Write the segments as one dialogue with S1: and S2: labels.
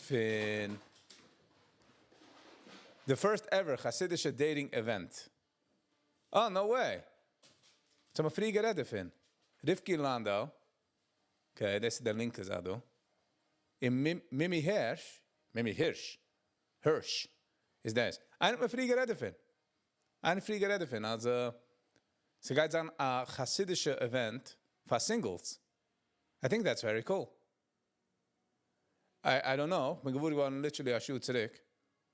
S1: fin the first ever Chassidish dating event. Oh, no way. So I'm a free gerede fin. Rivky Landau. Okay, this is the link to Zadu. In Mimi Hersh is this. I'm a free gerede fin. I'm a free gerede fin. Also, so guys on a Chassidish event for singles. I think that's very cool. I don't know. Maar gewoon gewoon literally als je het zegt.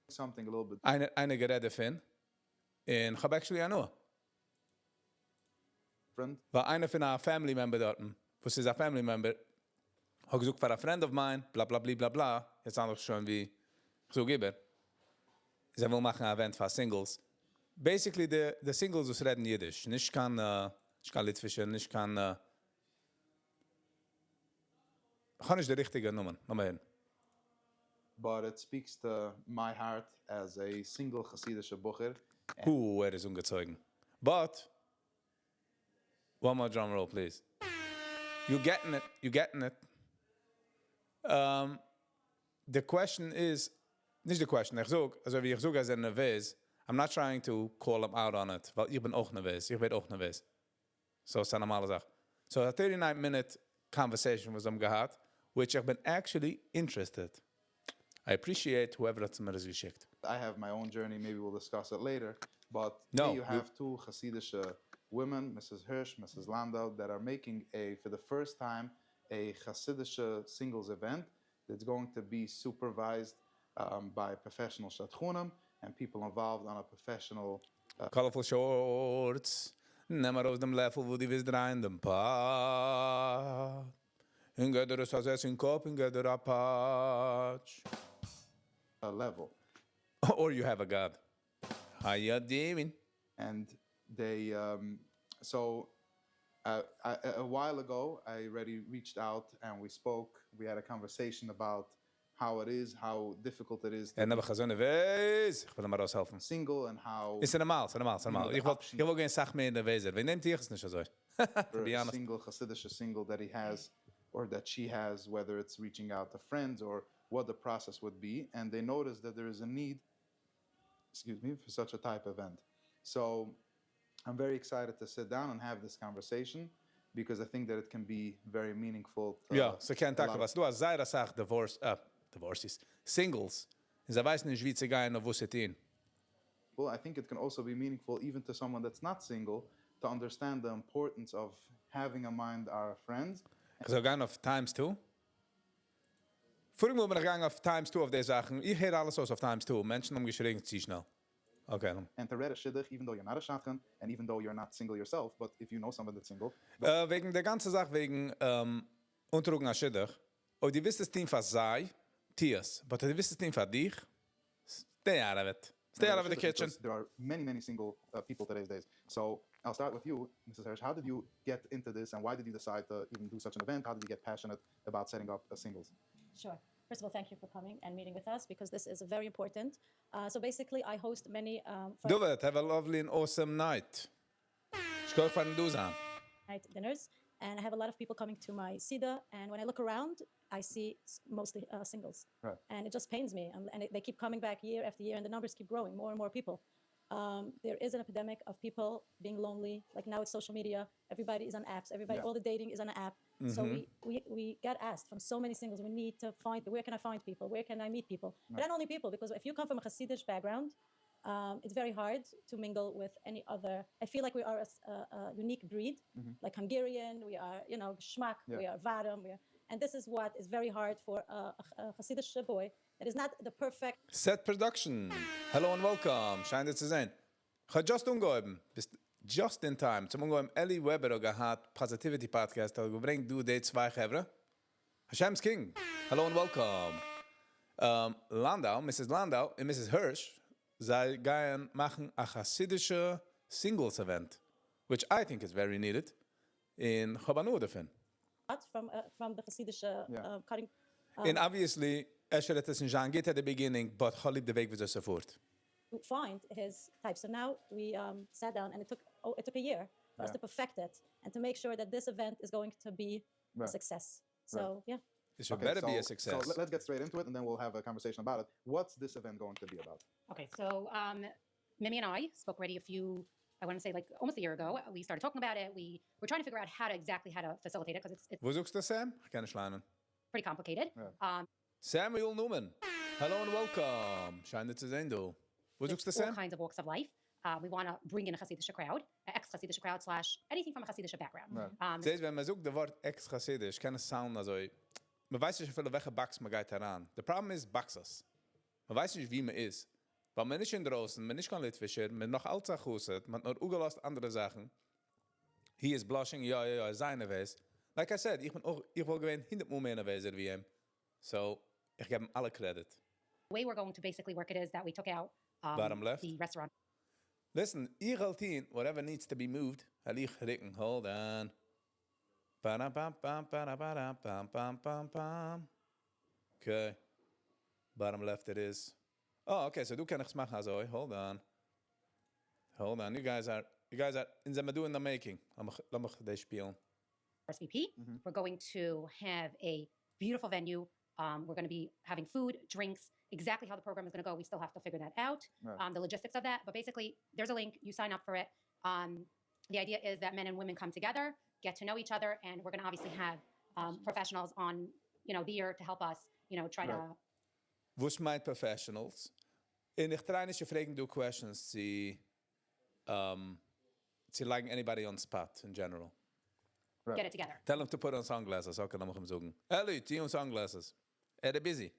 S2: Something a little bit.
S1: Eine gerede fin. In heb actually I know.
S2: Friend.
S1: Weil einer von einer family member dort, wo sie ist ein family member, hat gesucht für a friend of mine, bla bla bla bla bla. Jetzt auch noch schon wie so geben. Sie will machen ein Event für singles. Basically the singles us reden Yiddish. Nicht kann Litwische, nicht kann nicht die richtige Nummer. Nochmal hin.
S2: But it speaks to my heart as a single Chassidish Bucher.
S1: Ist ungezeugen. But one more drum roll, please. You getting it? You getting it? The question is, nicht the question. Ich sag als nervös. I'm not trying to call him out on it. Weil ich bin auch nervös. Ich bin auch nervös. So ist eine normale Sache. So a 39-minute conversation was gehad, which I've been actually interested. I appreciate whoever that's mir geschickt.
S2: I have my own journey. Maybe we'll discuss it later. But
S1: No,
S2: you have two Chassidish women, Mrs. Hersh, Mrs. Landau, that are making for the first time, a Chassidish singles event that's going to be supervised by professional shadchanim and people involved on a professional.
S1: Colorful shorts. Nemmer aus dem Level, wo die wisst rein dem Pad. In Götter ist das in Kopf, in Götter Apatsch.
S2: Level.
S1: Or you have a God. How you doing?
S2: And they, so a while ago, I already reached out and we spoke. We had a conversation about how it is, how difficult it is to
S1: En hebben gezonde wees. Ik wil hem maar raushelfen.
S2: single and how
S1: Is er normaal, is er normaal, is er normaal. Ik wil geen zacht meer in de wezen. We neemt hier niet zo. To be
S2: a
S1: honest.
S2: single Chassidish single that he has or that she has, whether it's reaching out to friends or what the process would be. And they noticed that there is a need, for such a type of event. So I'm very excited to sit down and have this conversation because I think that it can be very meaningful.
S1: Ja, ze kan takken was. Du hast sehr sag divorces. Singles. En ze weiß nicht wie zu gehen auf wo sie in.
S2: Well, I think it can also be meaningful even to someone that's not single to understand the importance of having in mind our friends.
S1: So gaan auf times 2. Vorige we gaan auf times 2 of deze zaken. Ich hear alles aus auf times 2. Menschen geschrien zu schnell. Okay.
S2: And to read a shidduch, even though you're not a shadchan, and even though you're not single yourself, but if you know someone that's single.
S1: Wegen der ganze Sache, wegen Unterrugen a shidduch. Ob die wisst es Team für sei, Tias. But die wisst es Team für dich, stay out of it. Stay out of the kitchen.
S2: There are many single people today's days. So I'll start with you, Mrs. Hersh. How did you get into this, and why did you decide to even do such an event? How did you get passionate about setting up singles?
S3: Sure. First of all, thank you for coming and meeting with us because this is very important. So basically, I host many
S1: Do it. Have a lovely and awesome night. Schau von Dusan.
S3: night dinners, and I have a lot of people coming to my Sida. And when I look around, I see mostly singles,
S2: Right.
S3: and it just pains me. And they keep coming back year after year, and the numbers keep growing. More and more people. There is an epidemic of people being lonely. Like now it's social media. Everybody is on apps. All the dating is on an app. Mm-hmm. So we get asked from so many singles, we need to find, where can I find people? Where can I meet people? Right. But not only people, because if you come from a Chassidish background, it's very hard to mingle with any other. I feel like we are a unique breed, like Hungarian, we are, Geschmack, we are Vadam, and this is what is very hard for a Chassidish boy. It is not the perfect
S1: Set production. Hello and welcome. Schön dir zu sehen. Ich habe just umgeheben. Bist just in time. Zum umgeheben Ellie Weber gehad Positivity Podcast. Da gebringt du die zwei Gevre. Hashem's King. Hello and welcome. Landau, Mrs. Landau und Mrs. Hersh, sie gehen machen a Chassidische Singles Event, which I think is very needed in Chabanu
S3: from the Chassidish cutting.
S1: And obviously, Eshelet is in Jean Git at the beginning, but Chalib the Weg was support.
S3: To find his type. So now we sat down, and it took a year for us to perfect it and to make sure that this event is going to be a success. So yeah.
S1: It should better be a success.
S2: So let's get straight into it, and then we'll have a conversation about it. What's this event going to be about?
S4: Okay, so Mimi and I spoke already I want to say like almost a year ago. We started talking about it. We were trying to figure out how to facilitate it, because it's
S1: Wo zoekst du, Sam? Ich kann nicht lernen.
S4: pretty complicated.
S2: Yeah.
S1: Samuel Newman. Hello and welcome. Schön, dass du sein, du. Wo zoekst du,
S4: All
S1: Sam?
S4: kinds of walks of life. We want to bring in a Chassidish crowd, ex-Chassidish crowd / anything from a Chassidish background.
S2: Right.
S1: Siehst, wenn man sucht das Wort ex-Chassidisch, kann es sound, also, man weiß nicht, welche Bugs man geht heran. Der Problem ist Buxes. Man weiß nicht, wie man ist. Weil man nicht in draußen, man nicht kann Litwischer, man noch alt sagt, man hat nur ugelost andere Sachen. He is blushing, ja, seine Weise. Like I said, ich will gewähnen 100 Mal mehr Weise wie ihm. So, ich gebe ihm alle Credit.
S4: The way we're going to basically work it is that we took out
S1: Bottom left.
S4: the restaurant.
S1: Listen, ihr Altin, whatever needs to be moved, halich ricken, hold on. Okay. Bottom left it is. Oh, okay, so du kann ich's machen, also, hold on. You guys are, in the doing the making. Lass mich das spielen.
S4: RSVP. We're going to have a beautiful venue. We're going to be having food, drinks, exactly how the program is going to go. We still have to figure that out,
S2: Right.
S4: the logistics of that. But basically, there's a link. You sign up for it. The idea is that men and women come together, get to know each other, and we're going to obviously have professionals on, the year to help us, try
S2: Right.
S4: to.
S1: Who's my professionals? In ich traine ich fragen du questions, sie like anybody on spot in general.
S2: Right.
S4: Get it together.
S1: Tell them to put on sunglasses, okay, dann muss ich sagen. Ellie, die on sunglasses. They're busy.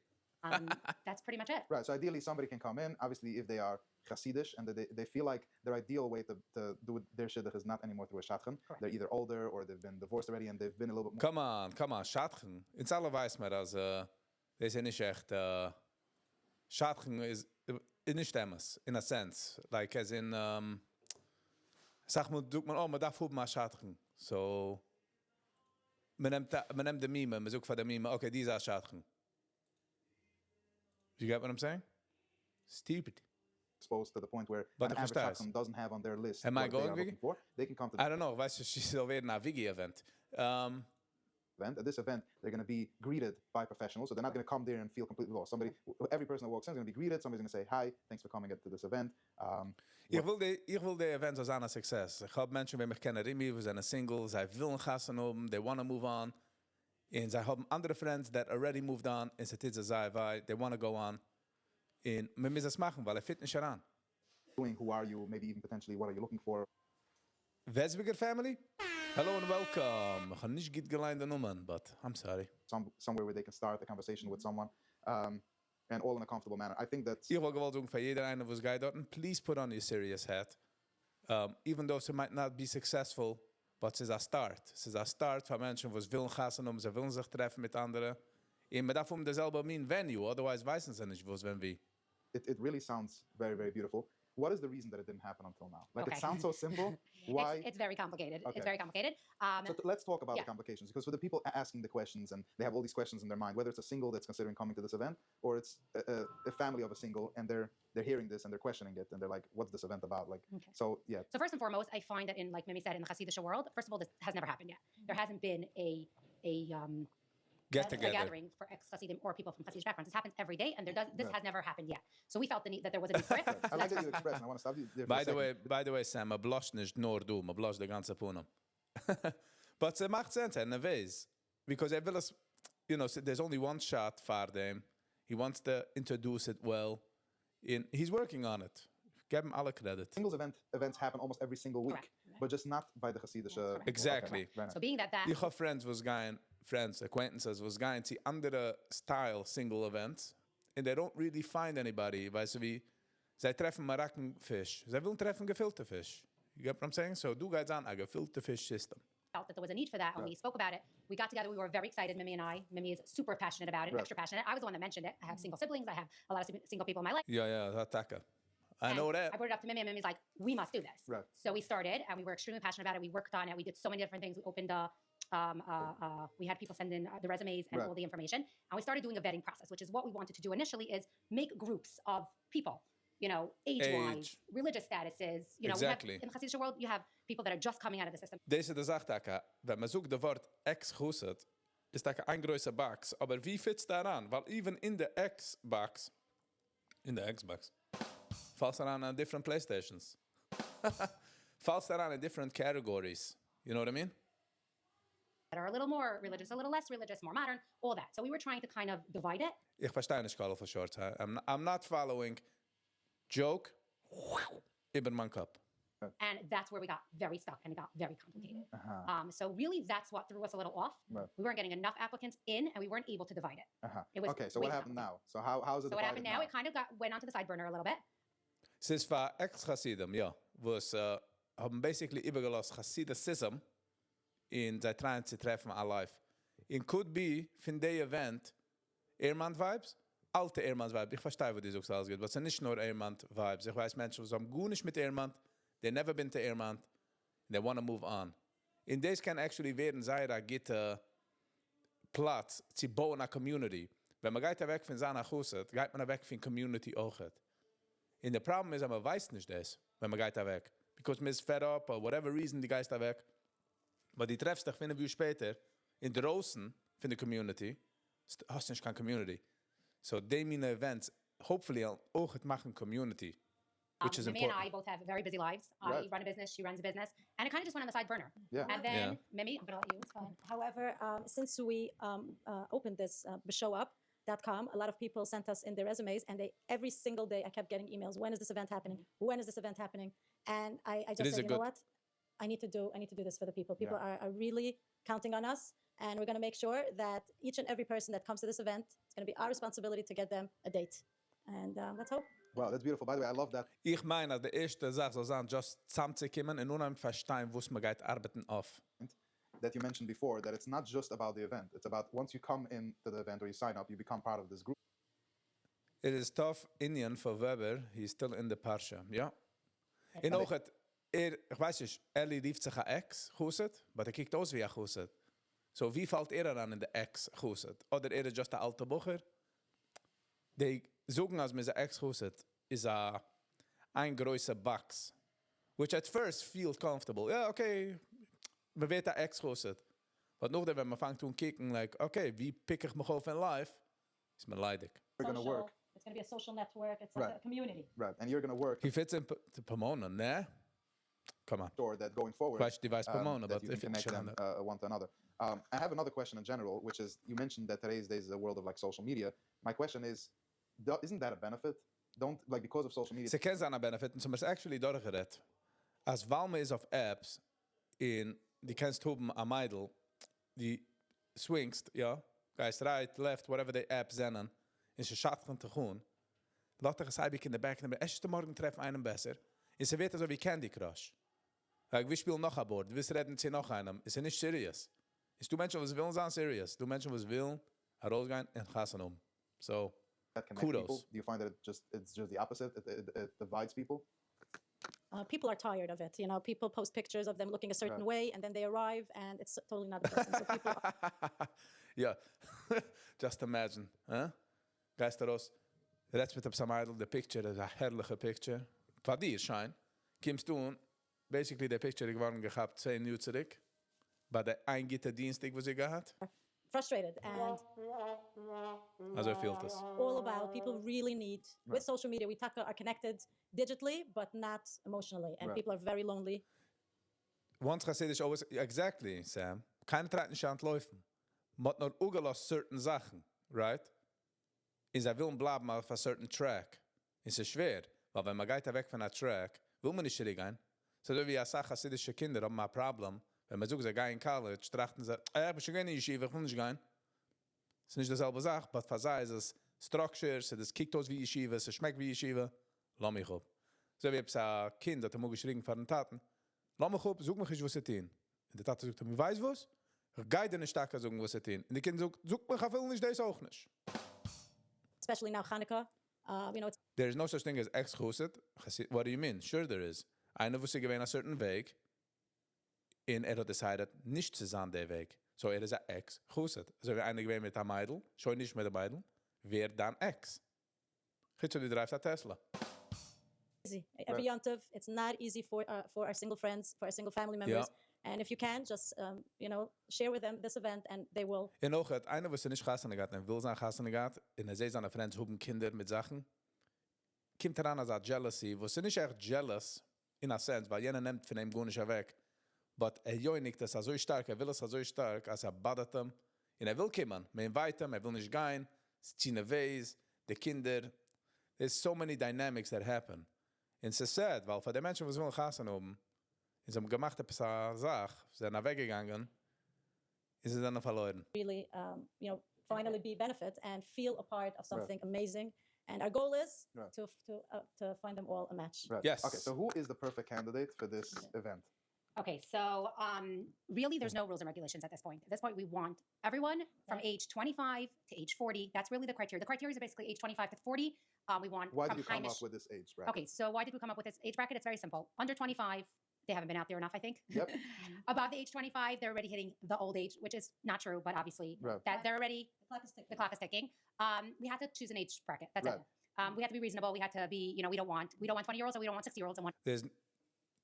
S4: That's pretty much it.
S2: Right. So ideally, somebody can come in. Obviously, if they are Chassidish and they feel like their ideal way to do their shidduch is not anymore through a shadchan. They're either older or they've been divorced already and they've been a little bit more.
S1: Come on, Schadchen. Ins alle weiß man, dass das ist nicht echt. Schadchen ist nicht stemmes, in a sense. Like as in, sag mal, man darf hoben mal Schadchen. So, man nimmt die Mime, man sucht für die Mime, okay, die ist Schadchen. You get what I'm saying? Stupid.
S2: Exposed to the point where
S1: But
S2: an
S1: the
S2: average
S1: first
S2: shadchan doesn't have on their list
S1: Am I
S2: what they
S1: going,
S2: are
S1: Viggy?
S2: looking for. They can come to
S1: I don't know, weißt du, she's alweer naar VIGGY event.
S2: event. At this event, they're going to be greeted by professionals. So they're not going to come there and feel completely lost. Every person that walks in is going to be greeted. Somebody's going to say, hi, thanks for coming to this event.
S1: Ich will die Events als een succes. Ik heb mensen die mich kennen, Rimi, we zijn single, zij willen gasten hebben, they want to move on. En zij hebben andere friends that already moved on, en ze zitten zij, they want to go on. En we müssen es machen, weil fit nicht aan.
S2: Who are you? Maybe even potentially, what are you looking for?
S1: Vesbiger family? Hello and welcome. Ik ga niet goed geleide noemen, but I'm sorry.
S2: Somewhere where they can start a conversation with someone, and all in a comfortable manner. I think that's
S1: Ik wil gewoon doen voor iedereen was guy dort. Please put on your serious hat. Even though ze might not be successful, but ze is a start. Ze is a start van mensen die willen gasten om, ze willen zich treffen met anderen. En maar daarvoor dezelfde mean venue, otherwise weten ze niet was when we.
S2: it really sounds very, very beautiful. What is the reason that it didn't happen until now? Like,
S4: Okay.
S2: it sounds so simple. Why?
S4: It's very complicated.
S2: Okay.
S4: It's very complicated.
S2: So let's talk about
S4: yeah.
S2: the complications, because for the people asking the questions and they have all these questions in their mind, whether it's a single that's considering coming to this event or it's a family of a single and they're hearing this and they're questioning it and they're like, what's this event about? Like,
S4: Okay.
S2: so yeah.
S4: So first and foremost, I find that in, like Mimi said, in the Chassidish world, first of all, this has never happened yet. There hasn't been a
S1: Get
S4: a
S1: together.
S4: gathering for ex-Chassidim or people from Chassidish backgrounds. This happens every day, and this has never happened yet. So we felt the need that there was a need for it. So
S2: I like
S4: that's
S2: that you
S4: first.
S2: express, and I want to stop you there for a second.
S1: By the way, Sam, man blush nicht nur du, man blush de ganze Poonam. But it macht sense in a ways. Because will us, so there's only one shot for them. He wants to introduce it well. He's working on it. Give him alle credit.
S2: Singles events happen almost every single week,
S4: Correct.
S2: but just not by the Chassidish.
S4: Correct.
S1: Exactly.
S2: Okay, right.
S4: So being that
S1: Ich habe acquaintances was going to andere style single events. And they don't really find anybody. Weißt du wie? Zij treffen Marokkan-fish. Zij willen treffen gefilte fish. You get what I'm saying? So do guys on a gefilte fish system.
S4: felt that there was a need for that, and we spoke about it. We got together. We were very excited, Mimi and I. Mimi is super passionate about it,
S2: Right.
S4: extra passionate. I was the one that mentioned it. I have single siblings. I have a lot of single people in my life.
S1: Yeah, dat takken. I
S4: And
S1: know that.
S4: I brought it up to Mimi, and Mimi's like, we must do this.
S2: Right.
S4: So we started, and we were extremely passionate about it. We worked on it. We did so many different things. We opened we had people send in the resumes and
S2: Right.
S4: all the information. And we started doing a vetting process, which is what we wanted to do initially, is make groups of people, age-wise,
S1: Age.
S4: religious statuses.
S1: Exactly.
S4: We have, in the Chassidish world, you have people that are just coming out of the system.
S1: Deze de zacht takken. Wenn man zoekt de woord ex-goeset, ist like ein größer Box. Aber wie fit's daran? Weil even in the Xbox, falls around on different PlayStations. Falls around in different categories. You know what I mean?
S4: That are a little more religious, a little less religious, more modern, all that. So we were trying to kind of divide it.
S1: Ich verstehe nicht Call for Shorts. I'm not following joke über mein Kopf.
S4: And that's where we got very stuck and it got very complicated. So really, that's what threw us a little off.
S2: Right.
S4: We weren't getting enough applicants in, and we weren't able to divide it. It was
S2: Okay, so
S4: way
S2: what happened
S4: complicated.
S2: now? So how's it
S4: So what happened
S2: divided
S4: now? It kind of went onto the side burner a little bit.
S1: Es ist für Ex-Chassidim, ja, wo es haben basically übergelassen Chassidism in sie trying zu treffen alive. It could be, von der Event, Ehrmann-Vibes, alte Ehrmann-Vibes. Ich verstehe, wo die so alles geht, aber es sind nicht nur Ehrmann-Vibes. Ich weiß Menschen, die haben gut nicht mit Ehrmann, they never been to Ehrmann, they want to move on. In this can actually werden sei da gitte Platz zu bauen a community. Wenn man geht weg von seiner Chusset, geht man weg von Community auch. And the problem is, man weiß nicht das, wenn man geht weg. Because man ist fed up, or whatever reason, die Geist weg. Aber die treffst dich 5 Jahre später in draußen von der Community, hast du nicht keine Community. So, die meine Events, hopefully, auch machen Community, which is
S4: Mimi
S1: important.
S4: and I both have very busy lives.
S2: Right.
S4: I run a business, she runs a business, and it kind of just went on the side burner.
S2: Yeah.
S4: And then, Mimi, I'm going to let you, it's fine.
S3: However, since we opened this beshowup.com, a lot of people sent us in their resumes, and every single day I kept getting emails. When is this event happening? When is this event happening? And I just said, you know what? I need to do this for the people. People are really counting on us, and we're going to make sure that each and every person that comes to this event, it's going to be our responsibility to get them a date. And let's hope.
S2: Wow, that's beautiful. By the way, I love that.
S1: Ich meine, die erste Sache soll sein, just zusammenzukommen und unheimlich verstehen, wo man geht arbeiten auf.
S2: That you mentioned before, that it's not just about the event. It's about once you come into the event or you sign up, you become part of this group.
S1: It is tough Indian for Weber. He's still in the Parsha, ja. En ook het, ich weiß nicht, rief sich ein Ex-Chuset, aber kijkt aus wie ein Chuset. So, wie fällt an in der Ex-Chuset? Oder ist just ein alter Bucher? Die sagen, als mit ein Ex-Chuset ist ein größer Box, which at first feels comfortable. Ja, okay, man wird ein Ex-Chuset. Aber noch, wenn man fängt zu kicken, like, okay, wie pick ich mich auf in live, ist man leidig.
S2: You're going to work.
S3: It's going to be a social network. It's
S2: Right.
S3: a community.
S2: Right. And you're going to work
S1: He fits in Pomona, ne? Come on.
S2: sure that going forward,
S1: Weiß device Pomona,
S2: that
S1: but
S2: you
S1: if
S2: can
S1: it's
S2: connect them one to another. I have another question in general, which is, you mentioned that today's days is a world of like social media. My question is, isn't that a benefit? Don't, like, because of social media.
S1: Sie kennen seine Benefits, und es actually durchgeredet. Als Walme ist auf Apps, die kannst hoben am Meidl, die swingst, ja, guys right, left, whatever the Apps nennen, in sie schatten te gaan, laat dich ein in der Back, aber erst morgen treffen einen besser, und sie wird so wie Candy Crush. Like, wir spielen noch an Bord, wir reden sie noch einem, ist nicht serious. Ist du Menschen, was willen sein serious, du Menschen, was willen, herausgehen und gassen So,
S2: That connect
S1: kudos.
S2: people? Do you find that it's just the opposite? It divides people?
S3: People are tired of it. You know, people post pictures of them looking a certain way, and then they arrive, and it's totally not the person. So people
S1: ja, just imagine, huh? Geist raus, redst mit dem Idol, the picture is a herrliche picture. Von dir, Schein, kommst du und basically the picture geworden gehabt 10 Jahre zurück, bei der eingitte Dienstag, wo sie gehabt.
S3: frustrated, and
S1: Also fehlt es.
S3: all about people really need with social media. We are connected digitally, but not emotionally, and
S2: Right.
S3: people are very lonely.
S1: Once Chassidish always, exactly, Sam, keine Treiten scheint laufen. Man hat nur ugelost certain Sachen, right? Und sie willen bleiben auf a certain track. Es ist schwer, weil wenn man geht weg von einer Track, will man nicht zurückgehen. So wie ich sage, chassidische Kinder haben ein Problem. Wenn man sagt, sie gehen in College, trachten sie, ich bin schon in die Yeshiva, ich will nicht gehen. Es ist nicht dieselbe Sache, aber für sie ist es Structure, es kickt aus wie Yeshiva, es schmeckt wie Yeshiva, lass mich auf. So wie ein Kind, das muss geschrien von den Taten, lass mich auf, such mich, was sie tun. Und der Tate sagt, weißt du was? Ich gehe dir nicht stark sagen, was sie tun. Und die Kinder sagt, such mich, ich will nicht, das auch nicht.
S3: Especially now Hanukkah, you know, it's
S1: There is no such thing as ex-Chusid. What do you mean? Sure there is. Einer wusste gewähnt einen certain Weg, und hat decided, nicht zu sein der Weg. So ist ein Ex-Chusid. Also wenn einer gewähnt mit einem Meidl, schon nicht mit dem Meidl, wer dann Ex? Geht so, die dreift ein Tesla.
S3: easy. Every Yontiv, it's not easy for our single friends, for our single family members And if you can, just share with them this event, and they will.
S1: En ook het einde was ze niet gasten gaat en wil zijn gasten gaat. En hij zei zijn friends hebben kinderen met zaken. Komt eraan als jealousy. Was ze niet echt jealous in a sense, weil jener nimmt von ihm gar nicht weg. But joinigt das so stark, will es so stark, als badet ihm. Und will kommen, man weiter, will nicht gehen, es ziehen Weis, die Kinder. There's so many dynamics that happen. And it's sad, weil für die Menschen, die wollen gassen haben, sie haben gemacht eine Sache, sie sind weggegangen, ist sie dann verloren.
S3: Really, finally be benefit and feel a part of something amazing. And our goal is to find them all a match.
S2: Right.
S1: Yes.
S2: Okay, so who is the perfect candidate for this event?
S4: Okay, so really there's no rules and regulations at this point. At this point, we want everyone from age 25 to age 40. That's really the criteria. The criteria is basically age 25 to 40. We want
S2: Why
S4: from
S2: did you come
S4: Heimish.
S2: up with this age bracket?
S4: Okay, so why did we come up with this age bracket? It's very simple. Under 25, they haven't been out there enough, I think.
S2: Yep.
S4: Above the age 25, they're already hitting the old age, which is not true, but obviously that they're already, the clock is ticking. We had to choose an age bracket. That's it. We had to be reasonable. We had to be, we don't want 20-year-olds and we don't want 60-year-olds. And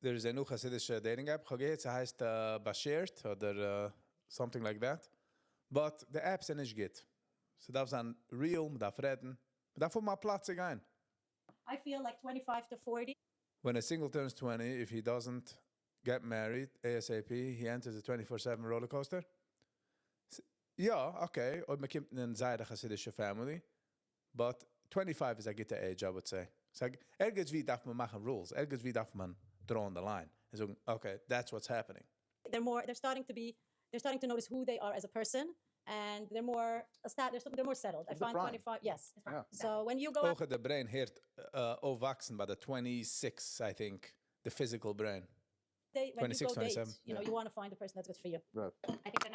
S1: There's a new Chassidish dating app. It heißt Bashirt or something like that. But the apps are nicht good. So that's an real, man darf reden. Man darf mal Platz gehen.
S3: I feel like 25 to 40.
S1: When a single turns 20, if he doesn't get married ASAP, he enters a 24/7 roller coaster. Yeah, okay. Or man kommt in eine sehr Chassidische family. But 25 is a good age, I would say. So, irgendwie darf man machen rules. Irgendwie darf man draw on the line. And so, okay, that's what's happening.
S3: They're starting to notice who they are as a person, and they're more settled. I find 25, yes.
S2: Yeah.
S3: So when you go up,
S1: Ook de brain heert opwachsen by the 26, I think, the physical brain.
S3: when
S1: 26,
S3: you go
S1: 27.
S3: date, you want to find the person that's good for you.
S2: Right.
S4: I think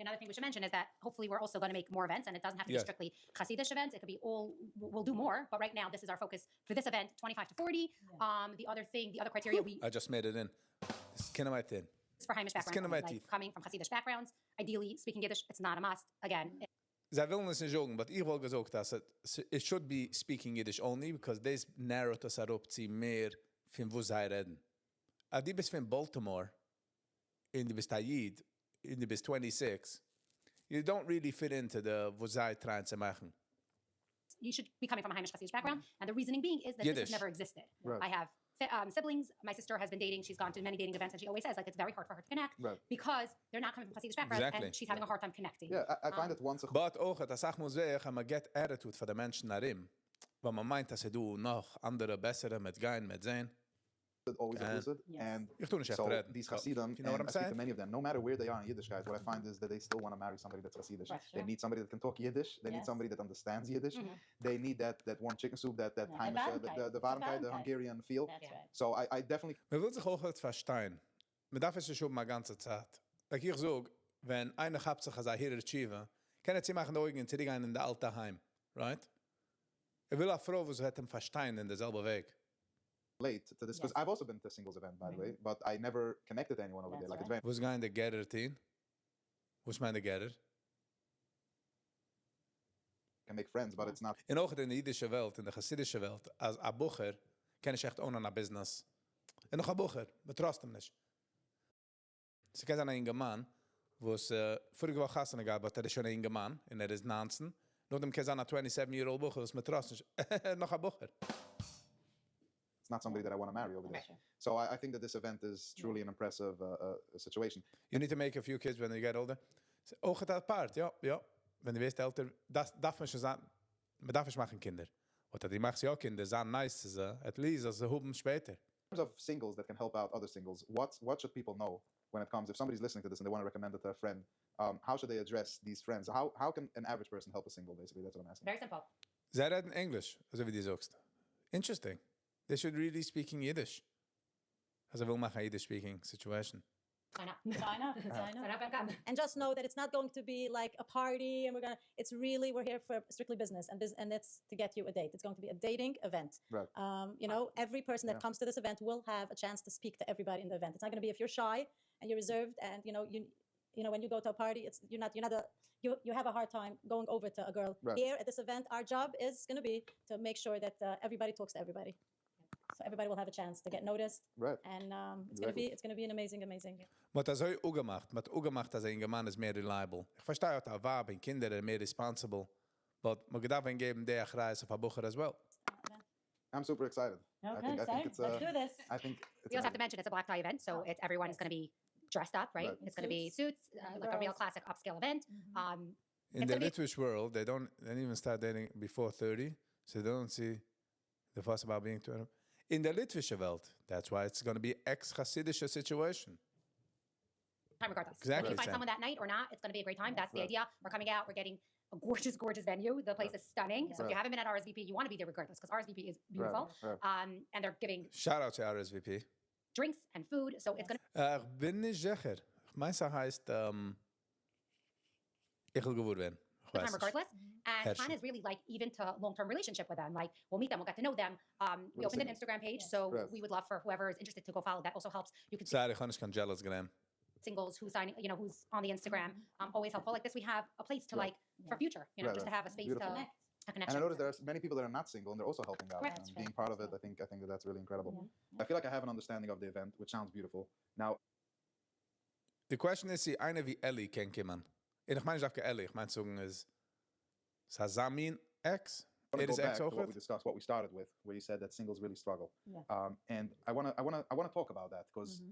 S4: another thing we should mention is that hopefully we're also going to make more events, and it doesn't have to be strictly Chassidish events. It could be we'll do more, but right now this is our focus for this event, 25 to 40. The other criteria
S1: I just made it in. It's kind of my thing.
S4: is for Heimish
S1: Skin of my
S4: backgrounds,
S1: teeth.
S4: coming from Chassidish backgrounds. Ideally speaking Yiddish, it's not a must. Again,
S1: Zij willen het niet zeggen, but ik wil gezegd dat it should be speaking Yiddish only, because this narrowt us erop zu meer van wo zij reden. Als die bist van Baltimore, en die bist Yid, en die bist 26, you don't really fit into the wo zij trying to machen.
S4: you should be coming from a Heimish Chassidish background. And the reasoning being is that
S1: Yiddish.
S4: this has never existed.
S2: Right.
S4: I have siblings. My sister has been dating. She's gone to many dating events, and she always says, it's very hard for her to connect because they're not coming from Chassidish background,
S1: Exactly.
S4: and she's having a hard time connecting.
S2: Yeah, I find it once a
S1: But ook het zeg moet zeggen, gaan we get attitude van de mensen naar hem. Want man meint dat ze doen nog andere, bessere met gaan, met zijn.
S2: always inclusive.
S3: Yes.
S2: And
S1: Ich tu nicht
S2: so
S1: reden.
S2: these Hasidim,
S1: You know what I'm
S2: and I speak to
S1: saying?
S2: many of them, no matter where they are in Yiddish, guys, what I find is that they still want to marry somebody that's Hasidish.
S3: Right,
S2: They
S3: sure.
S2: need somebody that can talk Yiddish. They need
S3: Yes.
S2: somebody that understands Yiddish. They need that warm chicken soup, that
S3: Yeah,
S2: Heimish,
S3: the
S2: the
S3: Warmkeit.
S2: Warmkeit, the
S3: Warmkeit.
S2: Hungarian feel.
S3: That's right.
S2: So I definitely
S1: Man will sich auch halt verstehen. Man darf es schon mal ganze Zeit. Like ich sag, wenn einer hat sich als hier achieve, kann er sie machen Augen zurück in der alte Heim, right? Will eine Frau, wo sie hat ihm verstehen in derselbe Weg.
S2: relate to this because
S3: Yes.
S2: I've also been to a singles event, by the way, but I never connected to anyone over there.
S3: That's
S2: Like
S3: right.
S2: it's very
S1: Wo is gaan de Gerder teen? Wo is mijn de Gerder?
S2: can make friends, but it's not.
S1: En ook in de Jiddische wereld, in de Chassidische wereld, als een boeger, kan je echt ownen naar business. En nog een boeger, we trust hem niet. Ze kan zijn een inge man, wo ze vorige woche gasten gehad, maar er is schon een inge man, en er is Nansen. Nog dem kan zijn een 27-year-old boeger, dus we trust niet. Nog een boeger.
S2: It's not somebody that I want to marry over there.
S3: Right.
S2: So I think that this event is truly an impressive situation.
S1: You need to make a few kids when you get older. Ook het apart, ja, ja. Wenn du wirst älter, das darf man schon sagen, man darf nicht machen Kinder. Oder die machen ja auch Kinder, sind nice, at least, als sie haben später.
S2: In terms of singles that can help out other singles, what should people know when it comes, if somebody's listening to this and they want to recommend it to a friend, how should they address these friends? How can an average person help a single, basically? That's what I'm asking.
S4: Very simple.
S1: Zij reden English, als wie die zoekst. Interesting. They should really speak in Yiddish. Als wil maken Yiddish speaking situation.
S4: Sign up.
S3: Sign up. Sign
S4: Sign
S3: up.
S4: up and come.
S3: And just know that it's not going to be like a party and we're here for strictly business and it's to get you a date. It's going to be a dating event.
S2: Right.
S3: Every person that comes to this event will have a chance to speak to everybody in the event. It's not going to be if you're shy and you're reserved and when you go to a party, you have a hard time going over to a girl.
S2: Right.
S3: Here at this event, our job is going to be to make sure that everybody talks to everybody. So everybody will have a chance to get noticed.
S2: Right.
S3: And
S2: Exactly.
S3: it's gonna be an amazing.
S1: Maar dat is ook gemaakt. Maar ook gemaakt als een man is meer reliable. Ik versta dat Wab en kinderen meer responsible. But we could have geben der Kreis of a Bucher as well.
S2: I'm super excited.
S3: Okay,
S2: I think it's
S3: let's do this.
S2: I think
S4: We also have to mention it's a black tie event, so it's everyone's going to be dressed up, right?
S2: Right.
S4: It's going to be suits, like a real classic upscale event.
S1: In
S4: It's
S1: the
S4: gonna be-
S1: Litvish world, they don't even start dating before 30, so they don't see the fuss about being 20. In the Litvish world, that's why it's going to be ex-Chassidish situation.
S4: Time regardless.
S1: Exactly.
S4: Whether you find
S1: Sam.
S4: someone that night or not, it's going to be a great time. That's the
S2: Right.
S4: idea. We're coming out. We're getting a gorgeous venue. The place is stunning. So if you haven't been at RSVP, you want to be there regardless because RSVP is beautiful.
S2: Right.
S4: And they're giving
S1: Shout out to RSVP.
S4: drinks and food. So it's going to
S1: Ich bin nicht sicher. Meine Sache heißt, ich will gewohnt werden. Ich
S4: be
S1: weiß
S4: time
S1: nicht.
S4: regardless. And
S1: Hersh.
S4: plan is really like even to long-term relationship with them. Like we'll meet them, we'll get to know them. We
S2: With a
S4: opened an
S2: single.
S4: Instagram page, so
S2: Right.
S4: we would love for whoever is interested to go follow. That also helps. You can see
S1: Sorry, ich kann nicht jealous gehen.
S4: singles who's signing, who's on the Instagram. Always helpful. Like this, we have a place to
S2: Right.
S4: for future.
S2: Right,
S4: Just to
S2: right.
S4: have a space
S2: Beautiful.
S4: to a
S2: And
S4: connection.
S2: I noticed there's many people that are not single and they're also helping out
S4: Correct.
S2: and being part of it. I think that's really incredible. I feel like I have an understanding of the event, which sounds beautiful. Now,
S1: The question is, sie eine wie Ellie kommen. Und ich meine, ich sage Ellie, ich meine, sagen ist, Sazamin ex?
S2: I want to
S1: It is
S2: go back
S1: ex
S2: to
S1: auch
S2: what we discussed, what we started with, where you said that singles really struggle.
S3: Yeah.
S2: And I wanna talk about that because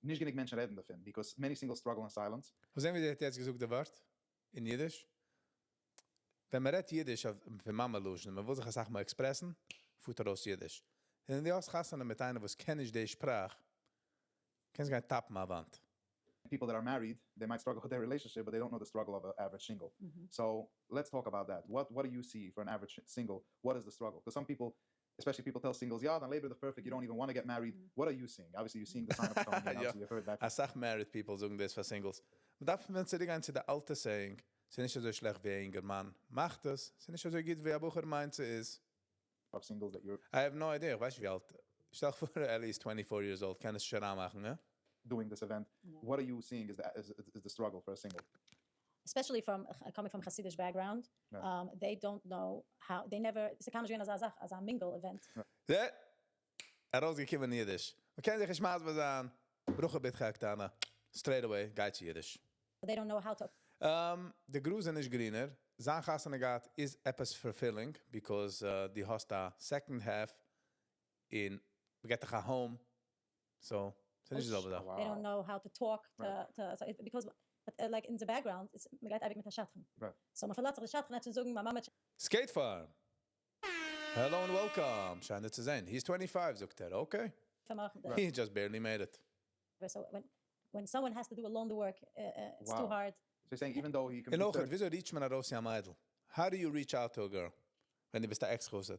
S2: nicht genug Menschen reden davon, because many singles struggle in silence.
S1: Was haben wir jetzt gesucht, der Wort? In Jiddisch? Wenn man redet Jiddisch für Mama losen, man will sich eine Sache mal expressen, fuhrt aus Jiddisch. Und die Ausgassen mit einer, was kenne ich die Sprache, kann sich kein Tappen an Wand.
S2: People that are married, they might struggle with their relationship, but they don't know the struggle of an average single. So let's talk about that. What do you see for an average single? What is the struggle? Because some people, especially people tell singles, yeah, then labor the perfect, you don't even want to get married. What are you seeing? Obviously, you're seeing the sign of coming, and obviously you've heard that.
S1: I sag married people sagen das für Singles. Man darf, wenn sie die ganze der alte saying, sie nicht so schlecht wie ein Mann. Macht es. Sie nicht so gut wie ein Bucher meint sie ist.
S2: Of singles that you're
S1: I have no idea. Ich weiß nicht wie alt. Stell dir vor, Ellie ist 24 years old. Kann es schon anmachen, ne?
S2: doing this event. What are you seeing is the struggle for a single?
S3: Especially from coming from Chassidish background, they don't know how. They never. It's a kamashvin as a mingle event.
S1: Ja. Rausgekommen in Jiddisch. Man kann sich nicht mal was an. Bruche bit gektana. Straight away, geht zu Jiddisch.
S3: They don't know how to.
S1: The Grusen is greener. Zijn gastenegaat is etwas fulfilling because the host a second half in we get to go home. So is over there.
S3: They don't know how to talk because like in the background, it's mit der Schatren.
S2: Right.
S3: So man verlässt sich die Schatren, hat zu sagen, Mama.
S1: Skate Farm. Hello and welcome. Schön, zu sehen. He's 25, sagt okay. He just barely made it.
S3: So when someone has to do alone the work, it's too hard.
S2: So you're saying even though he can
S1: En
S2: be
S1: ook,
S2: 30
S1: wieso reach man raus am Idol? How do you reach out to a girl when du bist der Ex-Großet?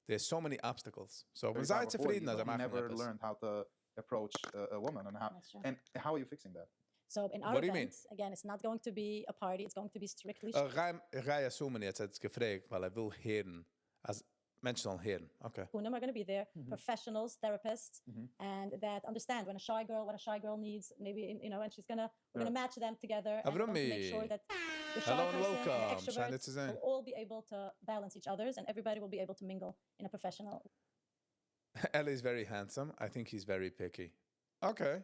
S1: There's so many obstacles. So, man sei
S2: 35 or 40,
S1: zufrieden, als
S2: but he
S1: machen
S2: never
S1: etwas.
S2: learned how to approach a woman
S3: That's true.
S2: and how are you fixing that?
S3: So in our
S1: What do you mean?
S3: event, again, it's not going to be a party. It's going to be strictly.
S1: Ich ga assumen jetzt, hat es gefragt, weil will hören, als Menschen sollen hören. Okay.
S3: Punim are going to be there, professionals, therapists, and that understand what a shy girl needs. Maybe and we're gonna match them together and
S1: Avromi.
S3: make sure that the shy
S1: Hello and
S3: person and
S1: welcome.
S3: the
S1: Schön,
S3: extroverts
S1: zu sehen.
S3: will all be able to balance each other's, and everybody will be able to mingle in a professional.
S1: Ellie is very handsome. I think he's very picky. Okay.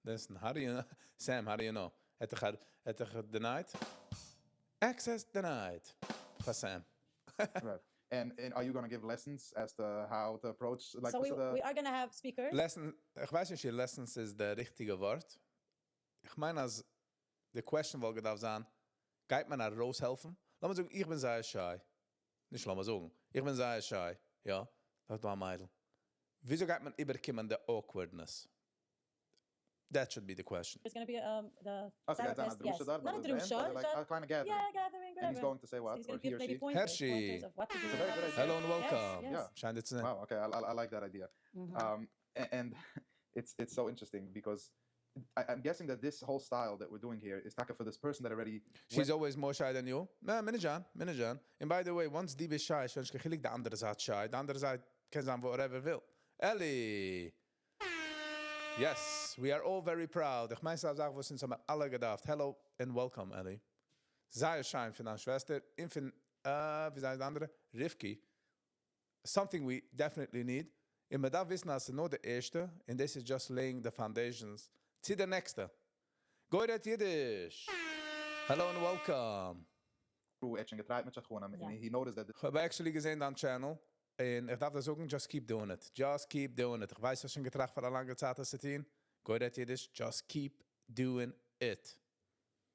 S1: Listen, how do you know? Sam, how do you know? Het denied? Access denied. For Sam.
S2: Right. And are you going to give lessons as to how to approach like
S3: So we are going to have speakers.
S1: Lesson, ich weiß nicht, lessons ist der richtige Wort. Ich meine, als die question wollte darf sein, geht man nach raushelfen? Lass mal sagen, ich bin sehr shy. Nicht lass mal sagen, ich bin sehr shy. Ja, das war Meidl. Wieso geht man überkommen der Awkwardness? That should be the question.
S3: There's going to be the
S2: Okay,
S3: therapist. Yes. Not a drusha.
S2: like a kind of gathering.
S3: Yeah, gathering.
S2: And he's
S3: whatever.
S2: going to say what?
S3: He's
S2: Or
S3: going to
S2: he
S3: give
S2: or
S3: maybe
S2: she?
S3: pointers
S1: Hershey.
S3: of what to do.
S2: It's a very good idea.
S1: Hello and welcome.
S3: Yes, yes.
S1: Schön, dich zu sehen.
S2: Wow, okay, I like that idea. And it's so interesting because I'm guessing that this whole style that we're doing here is taka for this person that already
S1: She's always more shy than you. No, Minijan. And by the way, once die is shy, schon gechillig der andere Seite shy. Der andere Seite kann sein, whatever will. Ellie. Yes, we are all very proud. Ich meine, sagen, wir sind alle gedacht. Hello and welcome, Ellie. Sehr schein für deine Schwester. Und für, wie sagt der andere? Rivky. something we definitely need. In Madav wissen, als nur der erste, and this is just laying the foundations. To the next. Go at Yiddish. Hello and welcome.
S2: etching getraibt mit Chatchonam, and he noticed that
S1: Ich habe actually gesehen dein Channel. Und ich darf das sagen, just keep doing it. Just keep doing it. Ich weiß, was schon getracht für eine lange Zeit ist. Go at Yiddish. Just keep doing it.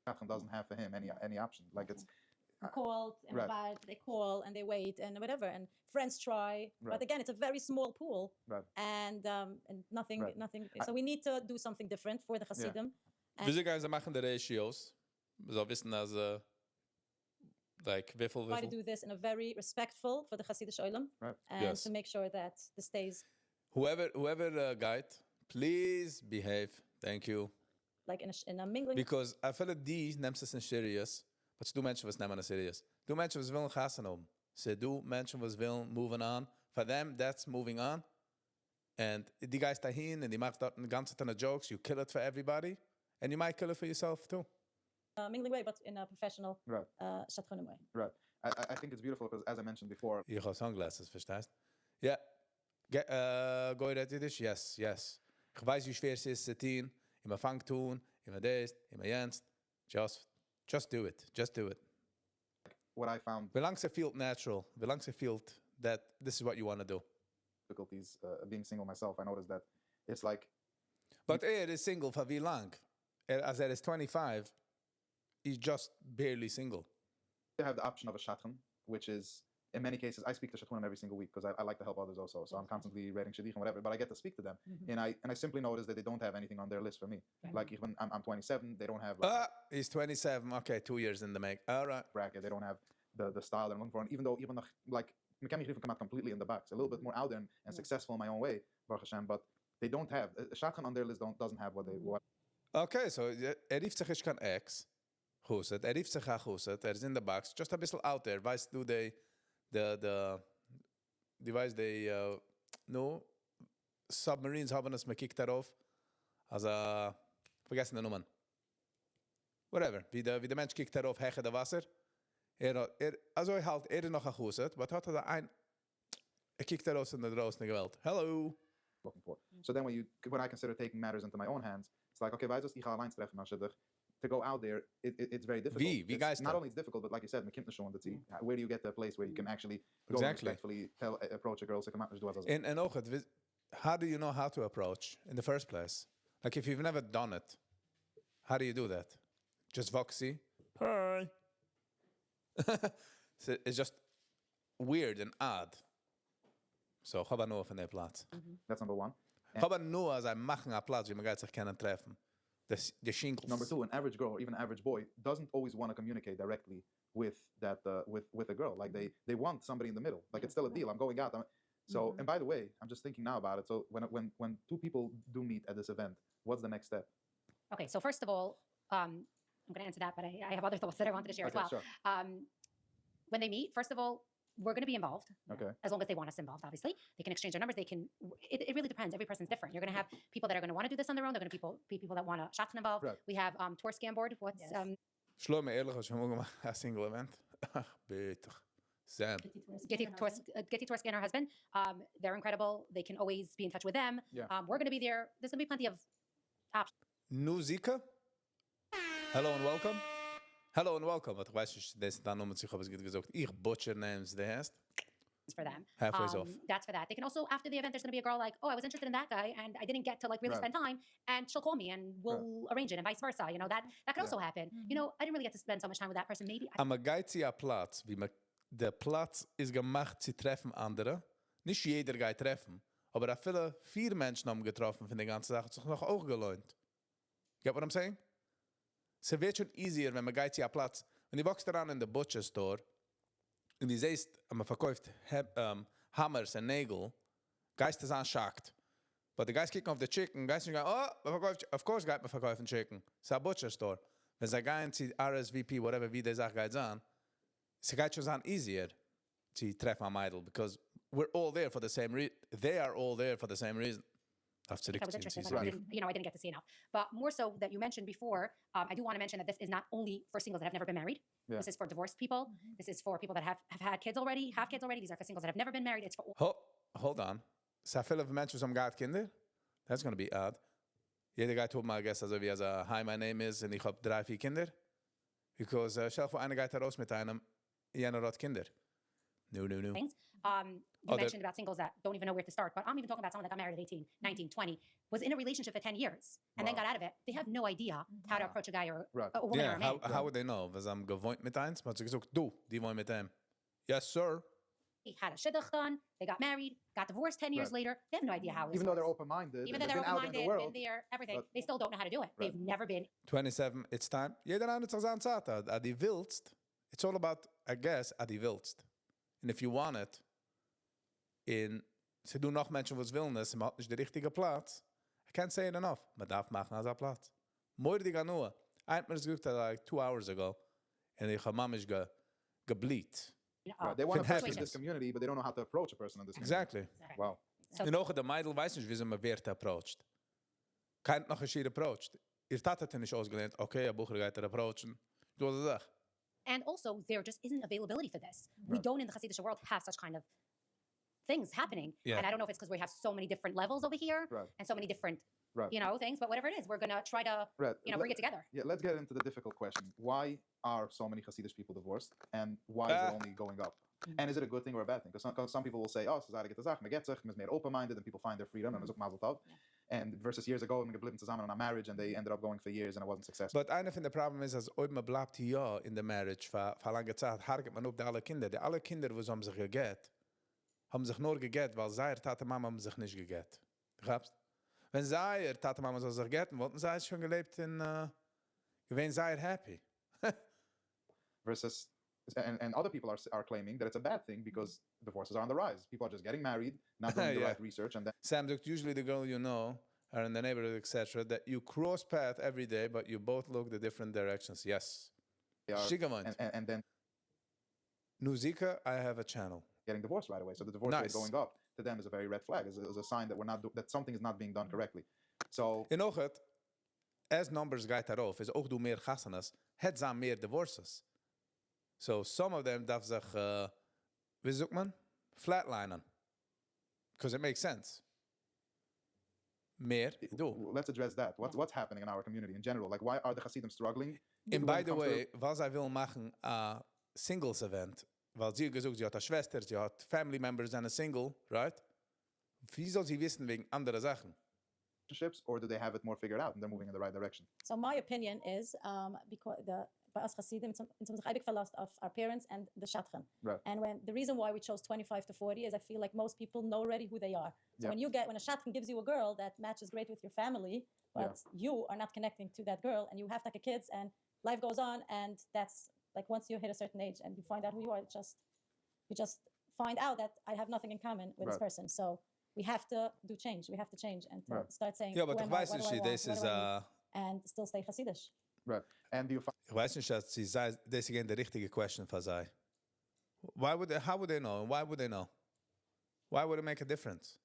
S2: Chatchon doesn't have for him any option. Like it's
S3: Called and they call and they wait and whatever, and friends try, but again, it's a very small pool, and nothing. So we need to do something different for the Hasidim.
S1: Wieso gehen Sie machen die Ratios? So wissen, dass like wiffel.
S3: Try to do this in a very respectful for the Chassidish Olam, and to make sure that this stays.
S1: Whoever guide, please behave. Thank you.
S3: Like in a mingling.
S1: Because I feel die neemt es serious. Maar du Menschen, was nemen serious. Du Menschen, was willen gassen om. Ze do Menschen, was willen moving on. For them, that's moving on. And die guys dahin, and die maakt dat een ganze ton of jokes. You kill it for everybody. And you might kill it for yourself too.
S3: Mingling way, but in a professional, Shatchonim way.
S2: Right. I think it's beautiful because, as I mentioned before...
S1: You have sunglasses, verstehst? Yeah. Go ahead, Yiddish? Yes. Ich weiß, wie schwer es ist, zu tun. Immer fang tun, immer das, immer jens. Just do it. Just do it.
S2: What I found...
S1: Wie lange felt natural? Wie lange felt that this is what you want to do?
S2: Difficulties being single myself, I noticed that it's like...
S1: But is single for wie lang? As is 25, he's just barely single.
S2: You have the option of a shadchan, which is, in many cases, I speak to shadchanim every single week because I like to help others also. So I'm constantly reading shadich and whatever, but I get to speak to them. And I simply notice that they don't have anything on their list for me. Like even I'm 27, they don't have...
S1: he's 27, okay, 2 years in the make. All right.
S2: Bracket, they don't have the style that I'm looking for. And even though, like, Mechanic come out completely in the box, a little bit more out there and successful in my own way, Baruch Hashem, but they don't have, a shadchan on their list doesn't have what they want.
S1: Okay, so heeft zich kan ex. Goed, heeft zich goed. Is in the box. Just a bisschen out there. Weißt du, the device they no submarines haben es mit Kick darauf. Also vergessen die Nummern. Whatever. Wie der Mensch kickt darauf, heche der Wasser. Also halt noch gut, but hat ein kickt daraus in der draußen Gewalt. Hello.
S2: Looking for. So then when I consider taking matters into my own hands, it's like, okay, ich ga allein treffen als shidduch. To go out there, it's very difficult.
S1: Wie guys?
S2: Not only it's difficult, but like you said, where do you get to a place where you can actually go respectfully approach a girl?
S1: And ook how do you know how to approach in the first place? Like if you've never done it, how do you do that? Just voxy? Hi. So it's just weird and odd. So, ga maar van die plaats.
S2: That's number one.
S1: Ga maar nu als hij maken een plaats wie elkaar zich kunnen treffen. The shingles.
S2: Number two, an average girl or even an average boy doesn't always want to communicate directly with that with a girl. Like they want somebody in the middle. Like it's still a deal. I'm going out. And by the way, I'm just thinking now about it. So when two people do meet at this event, what's the next step?
S4: Okay, so first of all, I'm going to answer that, but I have other thoughts that I wanted to share as well.
S2: Sure.
S4: When they meet, first of all, we're going to be involved.
S2: Okay.
S4: As long as they want us involved, obviously. They can exchange their numbers. It really depends. Every person's different. You're going to have people that are going to want to do this on their own. They're going to be people that want to shadchan involved.
S2: Right.
S4: We have tour scan board.
S1: Schlo me eerlijk als je moet een single event. Beter. Sam.
S4: Getty tour scan, her husband. They're incredible. They can always be in touch with them.
S2: Yeah.
S4: We're going to be there. There's going to be plenty of options.
S1: Nu Zika. Hello and welcome. Hello and welcome. Wat weiß ich, das dann um sich habe ich gesagt. Ich butcher names the hast.
S4: For them.
S1: Halfway's off.
S4: That's for that. They can also, after the event, there's going to be a girl like, oh, I was interested in that guy and I didn't get to like really spend time, and she'll call me and we'll arrange it, and vice versa. You know, that could also happen. You know, I didn't really get to spend so much time with that person. Maybe.
S1: Am geizia Platz, wie man der Platz ist gemacht zu treffen andere. Nicht jeder geht treffen, aber da viele 4 Menschen haben getroffen von der ganzen Sache, sich noch auch gelohnt. Get what I'm saying? Es wird schon easier, wenn man geht zu einem Platz. Wenn du walkst daran in der Butcher Store und du siehst, man verkauft Hammers und Nägel, Geist ist anschackt. But the guys kicken auf the chicken, Geist sagen, of course geht man verkaufen Chicken. Es ist ein Butcher Store. Wenn sie gehen zu RSVP, whatever, wie die Sache geht an, es geht schon an easier zu treffen am Idol, because we're all there for the same reason. They are all there for the same reason. After
S4: if I was interested, but I didn't get to see enough. But more so that you mentioned before, I do want to mention that this is not only for singles that have never been married.
S2: Yeah.
S4: This is for divorced people. This is for people that have had kids already, have kids already. These are for singles that have never been married. It's for
S1: Hold on. Zijn veel mensen som gaat kinder? That's going to be odd. Jeder gaat op maar guess also wie hi, my name is, en ik heb 3-4 kinder. Because stel voor einer gaat raus mit einem, jener hat kinder. No.
S4: things. You mentioned about singles that don't even know where to start, but I'm even talking about someone that got married at 18, 19, 20, was in a relationship for 10 years, and then got out of it. They have no idea how to approach a guy or a woman or a man.
S1: How would they know? Was am gewohnt mit eins? Maar ze gesagt, du, die wollen mit dem. Yes, sir.
S4: He had a shidduch done, they got married, got divorced 10 years later. They have no idea how.
S2: Even though they're open-minded,
S4: even though they're open-minded, been there, everything, they still don't know how to do it. They've never been.
S1: 27, it's time. Jeder aan het zijn zaten. Ad die willst. It's all about, I guess, ad die willst. And if you want it, ze doen nog mensen wat willen, ze maken niet de richtige plaats. I can't say it enough. Maar darf machen als plaats. Mooi die gaan nu. Eind mir gesagt like 2 hours ago. En ik heb mamisch gebleed.
S2: They want to approach this community, but they don't know how to approach a person in this community.
S1: Exactly.
S2: Wow.
S1: In ogen de meidel weiß nicht, wie sie me weert approached. Kein noch een schier approached. Ihr tat het nicht ausgelernt. Okay, a Bucher geht approachen. Du was zeg.
S4: And also, there just isn't availability for this. We don't in the Chassidish world have such kind of things happening.
S1: Yeah.
S4: And I don't know if it's because we have so many different levels over here and so many different, things, but whatever it is, we're going to try to, bring it together.
S2: Yeah, let's get into the difficult question. Why are so many Chassidish people divorced? And why is it only going up? And is it a good thing or a bad thing? Because some people will say, oh, ze zijn get de zaak, me get zich, me is meer open-minded, and people find their freedom, and dat is ook mazel tov. And versus years ago, we geblieben zusammen on a marriage, and they ended up going for years, and it wasn't successful.
S1: But einer von der Problem ist, als ooit man bleibt hier in der Marriage, für lange Zeit, harket man auf die alle Kinder. Die alle Kinder, die haben sich gegett, haben sich nur gegett, weil seine Tate Mama haben sich nicht gegett. Begreifst? Wenn seine Tate Mama sich gegetten wollten, sie schon gelebt in, gewesen sehr happy.
S2: Versus, and other people are claiming that it's a bad thing because divorces are on the rise. People are just getting married, not doing the right research, and then
S1: Sam, usually the girl you know are in the neighborhood, etc., that you cross path every day, but you both look the different directions. Yes. And
S2: then
S1: Nuzika, I have a channel.
S2: Getting divorced right away. So the divorce rate going up to them is a very red flag. Is a sign that that something is not being done correctly. So
S1: in ook het, as numbers gaat daarover, is ook door meer gasanas, het zijn meer divorces. So some of them darf zich, wie zoekt man? Flatlinen. Because it makes sense. Meer, do.
S2: Let's address that. What's happening in our community in general? Like, why are the Hasidim struggling?
S1: And by the way, was I will machen a singles event, weil sie gesucht, sie hat eine Schwester, sie hat family members and a single, right? Wie soll sie wissen wegen anderer Sachen?
S2: Or do they have it more figured out and they're moving in the right direction?
S3: So my opinion is because by us Hasidim, it's a big verlust of our parents and the Shatchen.
S2: Right.
S3: And the reason why we chose 25 to 40 is I feel like most people know already who they are. So when a Shatchen gives you a girl that matches great with your family, but you are not connecting to that girl and you have like a kids and life goes on, and that's like once you hit a certain age and you find out who you are, you just find out that I have nothing in common with this person. So we have to do change. We have to change and to start saying,
S1: but ich weiß nicht, this is
S3: and still stay Chassidish.
S2: Right. And do you find
S1: ich weiß nicht, dass sie sei, das ist again the richtige question für sie. How would they know? And why would they know? Why would it make a difference?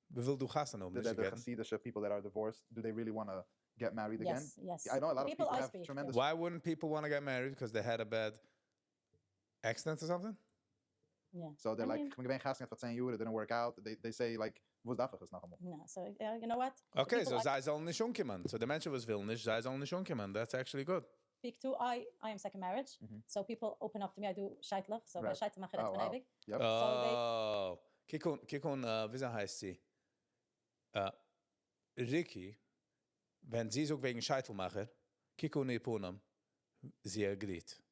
S1: Wie will du Gassen um?
S2: The Chassidish people that are divorced, do they really want to get married again?
S3: Yes.
S2: I know a lot of people have tremendous.
S1: Why wouldn't people want to get married? Because they had a bad accident or something?
S3: Yeah.
S2: So they're like, ik ben gasten voor 10 jaar, it didn't work out. They say like, was dat is nog eenmaal.
S3: No, so you know what?
S1: Okay, so zij zal niet onkomen. So the mensen was willen niet, zij zal niet onkomen. That's actually good.
S3: Speak to I am second marriage. So people open up to me. I do scheitler. So bei scheitler mache ich das ewig.
S1: Oh, kijk on, wie heißt sie? Ricky, wenn sie so wegen Scheitel machen, kijk on ihr Ponem, sie agreed.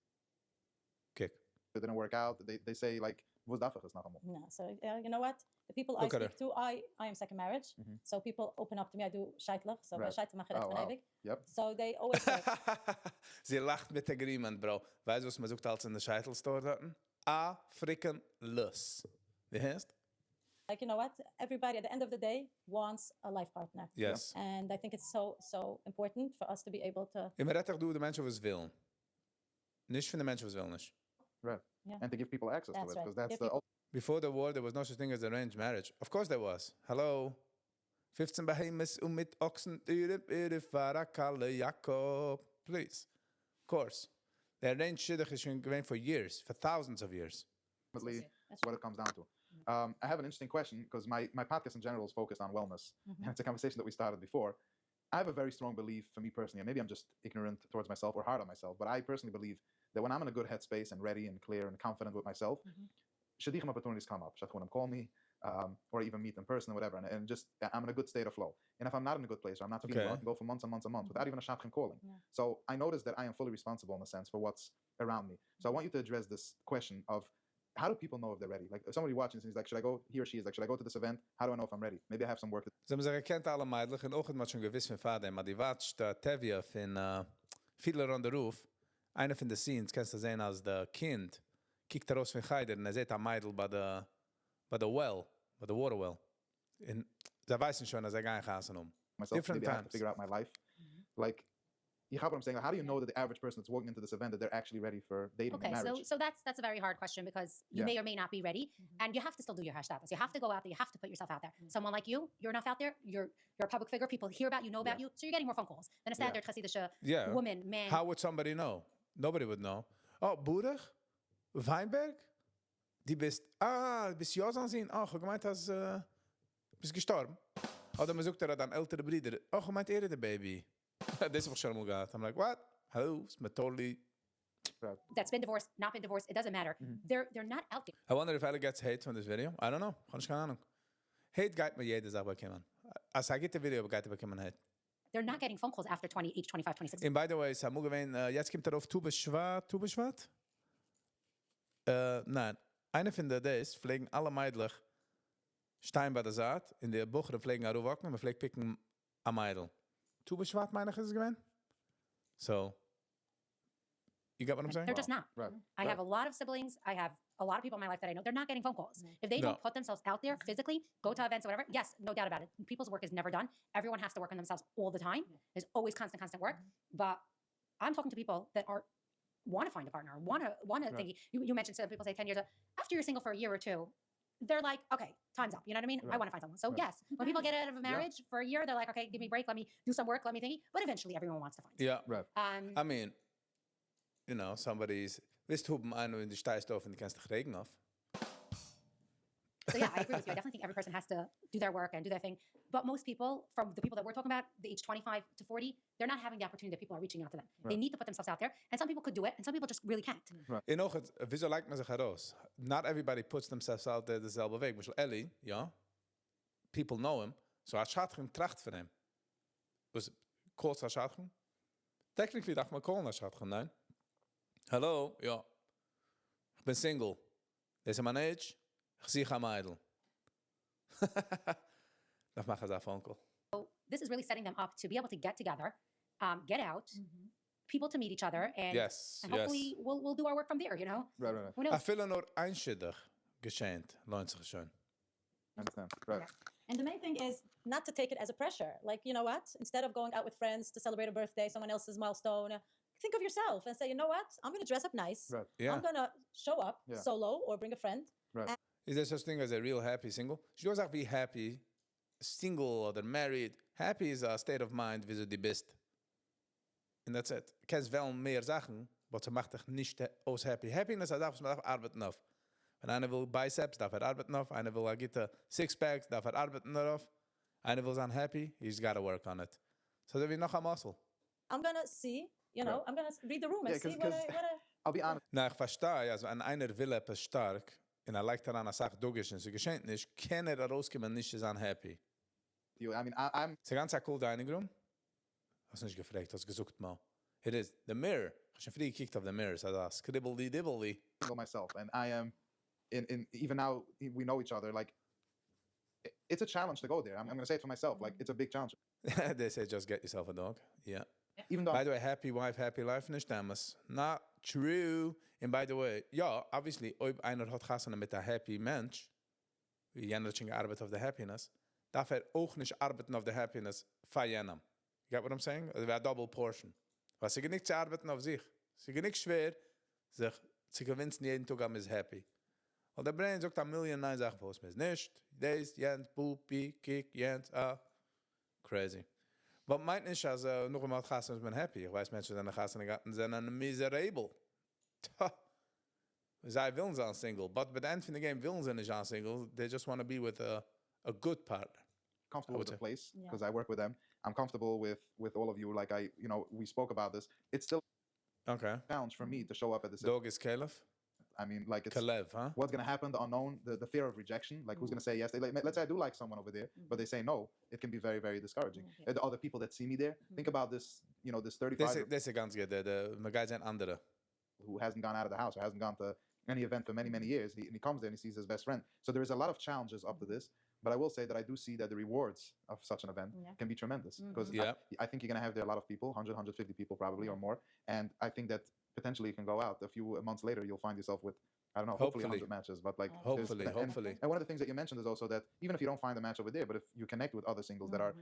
S1: Kijk.
S2: It didn't work out. They say like, was dat is nog eenmaal.
S3: No, so you know what? The people I speak to, I am second marriage. So people open up to me. I do scheitler. So bei scheitler mache ich das ewig. So they always say.
S1: Sie lacht mit agreement, bro. Weißt du, was man sucht als in der Scheitel-Store dort? African Lust. Wie heißt?
S3: Like, you know what? Everybody at the end of the day wants a life partner.
S1: Yes.
S3: And I think it's so important for us to be able to.
S1: Immer rettig doen de mensen was willen. Nicht von den Menschen was willen nicht.
S2: Right. Yeah. And to give people access to it, because that's
S3: the.
S1: Before the war, there was no such thing as arranged marriage. Of course there was. Hello. 15 Behemoths mit Ochsen, Farakalle, Jakob. Please. Of course. The arranged shidduch is going for years, for thousands of years.
S2: Ultimately, what it comes down to. I have an interesting question because my podcast in general is focused on wellness. And it's a conversation that we started before. I have a very strong belief for me personally, and maybe I'm just ignorant towards myself or hard on myself, but I personally believe that when I'm in a good headspace and ready and clear and confident with myself, shidduchim opportunities come up. Shadchunim call me, or even meet in person or whatever, and just I'm in a good state of flow. And if I'm not in a good place or I'm not feeling well, I can go for months and months and months without even a shadchim calling. So I notice that I am fully responsible in a sense for what's around me. So I want you to address this question of how do people know if they're ready? Like if somebody watching is like, should I go? He or she is like, should I go to this event? How do I know if I'm ready? Maybe I have some work.
S1: Ze hebben zich gekend alle meidelijk en ook het schon gewiss van vader, maar die watcht Tevye van Fiddler on the Roof. Einer von den Scenes, kannst du sehen, als der Kind kijkt raus von Geider und sieht eine Meidl bei der well, bei der water well. Und sie wissen schon, dass gar nicht gassen
S2: Myself,
S1: Different
S2: maybe I have
S1: times.
S2: to figure out my life. Like, you have what I'm saying? Like, how do you know that the average person that's walking into this event that they're actually ready for dating and
S4: Okay,
S2: marriage?
S4: so that's a very hard question because you may or may not be ready, and you have to still do your hashtags. You have to go out there. You have to put yourself out there. Someone like you're enough out there. You're a public figure. People hear about you, know about you, so you're getting more phone calls than a standard Chassidish woman, man.
S1: How would somebody know? Nobody would know. Oh, Boerig? Weinberg? Die bist Ja's aanzien? Oh, gemeint als bist gestorben? Oder man sucht dann ältere Brüder. Oh, gemeint de baby. Das ist schon mal gehad. I'm like, what? Hello? It's totally...
S4: That's been divorced, not been divorced. It doesn't matter. They're not out there.
S1: I wonder if Ellie gets hate from this video. I don't know. Keine Ahnung. Hate geht mir jede Sache bekommen. Als er geht die Video, geht er bekommen hate.
S4: They're not getting phone calls after 20, age 25, 26.
S1: And by the way, Samu gewein, jetzt kommt auf Tu beschwat? Nein. Eine von der Days pflegen alle meidlich Stein bei der Saat, in der Bucher pflegen er wacken, und pflegen picken a meidl. Tu beschwat, meine ich, ist es gewein? So, you get what I'm saying?
S4: They're just not.
S2: Right.
S4: I have a lot of siblings. I have a lot of people in my life that I know. They're not getting phone calls. If they don't put themselves out there physically, go to events or whatever, yes, no doubt about it. People's work is never done. Everyone has to work on themselves all the time. There's always constant work. But I'm talking to people that want to find a partner, want to think. You mentioned some people say 10 years after you're single for a year or two, they're like, okay, time's up. You know what I mean? I want to find someone. So yes, when people get out of a marriage for a year, they're like, okay, give me a break. Let me do some work. Let me think. But eventually everyone wants to find someone.
S1: Yeah. Right. I mean, you know, somebody's... Wisst du, wenn du steigst auf und du kannst dich regen auf?
S4: So yeah, I agree with you. I definitely think every person has to do their work and do their thing. But most people, from the people that we're talking about, the age 25 to 40, they're not having the opportunity that people are reaching out to them. They need to put themselves out there. And some people could do it, and some people just really can't.
S1: En nog het, wieso lijkt me zich heraus? Not everybody puts themselves out there dezelfde weg. Misschien Ellie, ja, people know him. So haar schatgum tracht voor hem. Dus calls haar schatgum? Technically dacht man callen haar schatgum, nein? Hallo, ja. Ik ben single. Deze mijn age. Ik zie gaan meidel. Dat mag als phone call.
S4: So this is really setting them up to be able to get together, get out, people to meet each other, and, and hopefully we'll do our work from there, you know?
S2: Right.
S4: Who knows?
S1: I feel nur einschiddig geschehnt. Lohnt sich schon.
S2: Understand. Right.
S3: Yeah. And the main thing is not to take it as a pressure. Like, you know what? Instead of going out with friends to celebrate a birthday, someone else's milestone, think of yourself and say, you know what? I'm going to dress up nice.
S2: Right.
S1: Yeah.
S3: I'm going to show up solo or bring a friend.
S2: Right.
S1: Is there such thing as a real happy single? Je doesn't have to be happy, single or married. Happy is a state of mind wie du die bist. And that's it. Du kannst wel mehr Sachen, aber sie macht dich nicht aus happy. Happiness ist was man darf arbeiten auf. Wenn einer will biceps, darf arbeiten auf. Einer will a six-packs, darf arbeiten darauf. Einer will sein happy, he's got to work on it. So that we noch a muscle.
S3: I'm going to see, you know, I'm going to read the room and see what I...
S2: I'll be honest.
S1: Na, ich verstehe, also wenn einer will etwas stark, und leicht daran eine Sache durch ist, und sie geschenkt nicht, kann rauskommen, nicht sein happy.
S2: I mean, I'm...
S1: Ist ganz cool Dining Room? Hast du nicht gefragt, hast gesucht mal. It is. The mirror. Ich habe schon früh gekickt auf the mirror, so das scribbly-dibbly.
S2: single myself, and I am in even now we know each other. Like, it's a challenge to go there. I'm going to say it for myself. Like, it's a big challenge.
S1: They say just get yourself a dog. Yeah.
S2: Even though
S1: By the way, happy wife, happy life, nicht damals. Not true. And by the way, ja, obviously, ob einer hat gassen mit der happy Mensch, wie jener schon gearbeitet auf der happiness, darf auch nicht arbeiten auf der happiness von jenem. You get what I'm saying? Also wäre double portion. Was sie nicht zu arbeiten auf sich. Sie nicht schwer, sich zu gewinnen jeden Tag am is happy. Weil der Brain sagt 1 Million nein Sachen, was mir ist nicht. Des, jens, Pupi, Kick, jens, Crazy. Wat meint nicht, als noch einmal Chassidish bin happy. Ich weiß, Menschen, die Chassidish sind miserable. Zij willen zijn single. But by the end of the game, willen ze niet zijn single. They just want to be with a good partner.
S2: Comfortable with the place because I work with them. I'm comfortable with all of you. Like we spoke about this. It's still a challenge for me to show up at this.
S1: Dog is Caleb.
S2: I mean, like it's
S1: Kalev, huh?
S2: What's gonna happen? The unknown, the fear of rejection. Like who's gonna say yes? Let's say I do like someone over there, but they say no. It can be very, very discouraging. The other people that see me there, think about this. This 35.
S1: This is ganz good. The guys zijn andere.
S2: Who hasn't gone out of the house or hasn't gone to any event for many, many years. He comes there and he sees his best friend. So there is a lot of challenges up to this. But I will say that I do see that the rewards of such an event can be tremendous. Because I think you're going to have there a lot of people, 100, 150 people probably or more. And I think that potentially you can go out. A few months later, you'll find yourself with, I don't know, hopefully 100 matches. But like
S1: hopefully.
S2: And one of the things that you mentioned is also that even if you don't find a match over there, but if you connect with other singles that are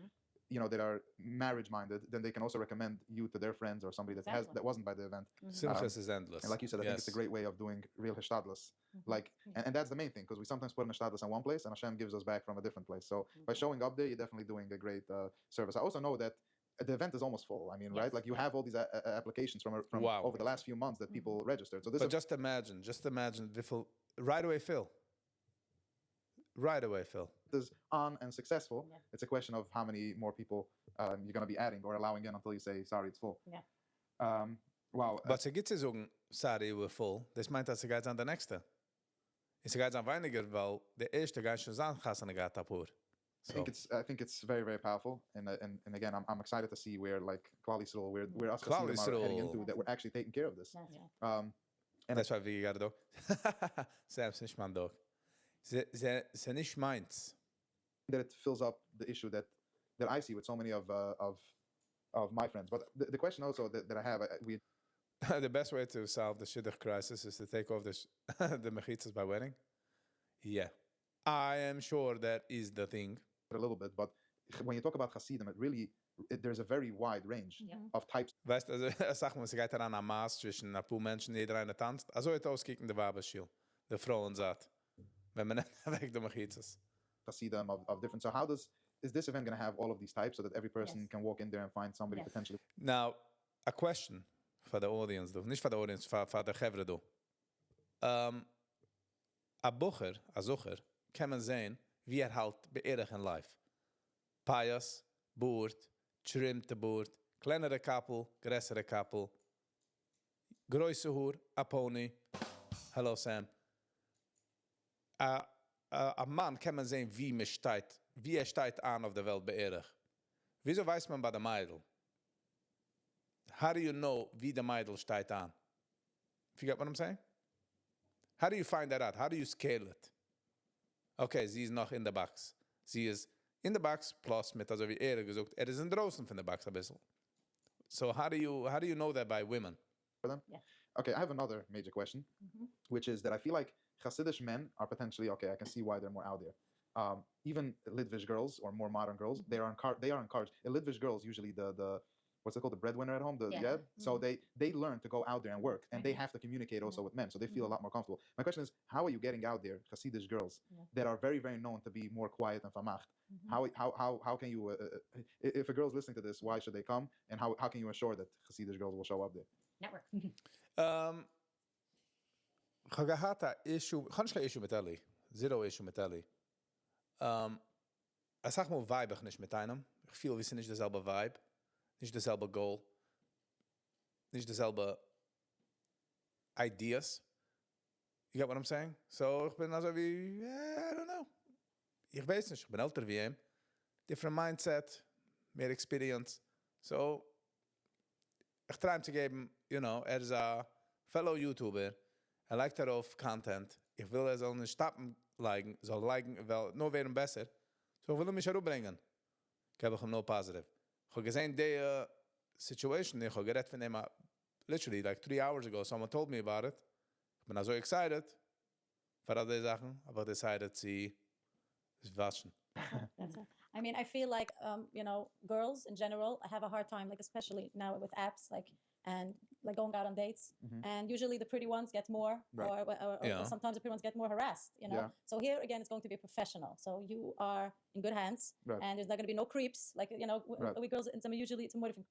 S2: that are marriage-minded, then they can also recommend you to their friends or somebody that wasn't by the event.
S1: Simchas is endless.
S2: And like you said, I think it's a great way of doing real hishtadlus. Like, and that's the main thing, because we sometimes put an hishtadlus in one place, and Hashem gives us back from a different place. So by showing up there, you're definitely doing a great service. I also know that the event is almost full. I mean, right? Like you have all these applications from over the last few months that people registered. So this.
S1: But just imagine, right away, Phil. Right away, Phil.
S2: Is on and successful. It's a question of how many more people you're going to be adding or allowing in until you say, sorry, it's full. Wow.
S1: But ze giet zeggen, sorry, we're full. Das meint, dass sie geht an der nächste. Sie geht an weiniger, weil der erste geht schon an Chassidish geht apur.
S2: I think it's very, very powerful. And again, I'm excited to see where like Klal Yisrael, where us are heading into, that we're actually taking care of this.
S1: And that's why we got a dog. Selbst nicht mein Dog. Sie nicht meins.
S2: That it fills up the issue that I see with so many of my friends. But the question also that I have,
S1: the best way to solve the shidduch crisis is to take off the mechitzas by wedding. Yeah, I am sure that is the thing.
S2: A little bit, but when you talk about Hasidim, there's a very wide range of types.
S1: Weißt du, also sag mal, es geht daran am Maß zwischen ein paar Menschen, jeder eine tanzt. Also heute auskicken der Waberschiel, der Frauen sagt, wenn man nicht weg der mechitzas.
S2: Hasidim of different. So is this event going to have all of these types so that every person can walk in there and find somebody potentially?
S1: Now, a question for the audience, though. Nicht for the audience, for the Chevre, though. A Bucher, a Sucher, kann man sehen, wie halt beirrig in life. Pious, boert, schrimpte boert, kleinere Kappel, größere Kappel, größe Hoer, a Pony. Hello, Sam. A man kann man sehen, wie steht an auf der Welt beirrig. Wieso weiß man bei der Meidl? How do you know wie der Meidl steht an? You get what I'm saying? How do you find that out? How do you scale it? Okay, sie ist noch in der Box. Sie ist in der Box, plus mit, also wie gesagt, ist in draußen von der Box ein bisschen. So how do you know that by women?
S2: For them? Yeah. Okay, I have another major question, which is that I feel like Chassidish men are potentially, I can see why they're more out there. Even Lidvish girls or more modern girls, they are encouraged. Lidvish girls, usually the what's it called, the breadwinner at home, So they learn to go out there and work, and they have to communicate also with men, so they feel a lot more comfortable. My question is, how are you getting out there Chassidish girls that are very, very known to be more quiet and famacht? How can you, if a girl's listening to this, why should they come, and how can you ensure that Chassidish girls will show up there?
S4: Network.
S1: Issue mit Ellie. Zero issue mit Ellie. Ich sag mal, vibe ich nicht mit einem. Ich fühle, wir sind nicht derselbe Vibe. Nicht derselbe Goal. Nicht derselbe Ideas. You get what I'm saying? So, ich bin also wie, I don't know. Ich weiß nicht, ich bin älter wie ihm. Different mindset, mehr Experience. So, ich try ihm zu geben, ist ein fellow YouTuber. Liked darauf Content. Ich will soll nicht stoppen liken, soll liken, weil nur werden besser. So, ich will mich herumbringen. Ich habe ihm no positive. Ich habe gesehen, die situation, ich habe geredet von ihm, literally, like 3 hours ago, someone told me about it. Ich bin so excited für all die Sachen, aber decided, sie waschen.
S3: That's it. I mean, I feel like, girls in general have a hard time, like especially now with apps, like and like going out on dates.
S2: Mhm.
S3: And usually the pretty ones get more,
S2: Right.
S3: or
S1: Yeah.
S3: sometimes the pretty ones get more harassed, you know.
S2: Yeah.
S3: So here again, it's going to be professional. So you are in good hands,
S2: Right.
S3: and there's not going to be no creeps. Like, you know,
S2: Right.
S3: we girls, it's usually it's more different.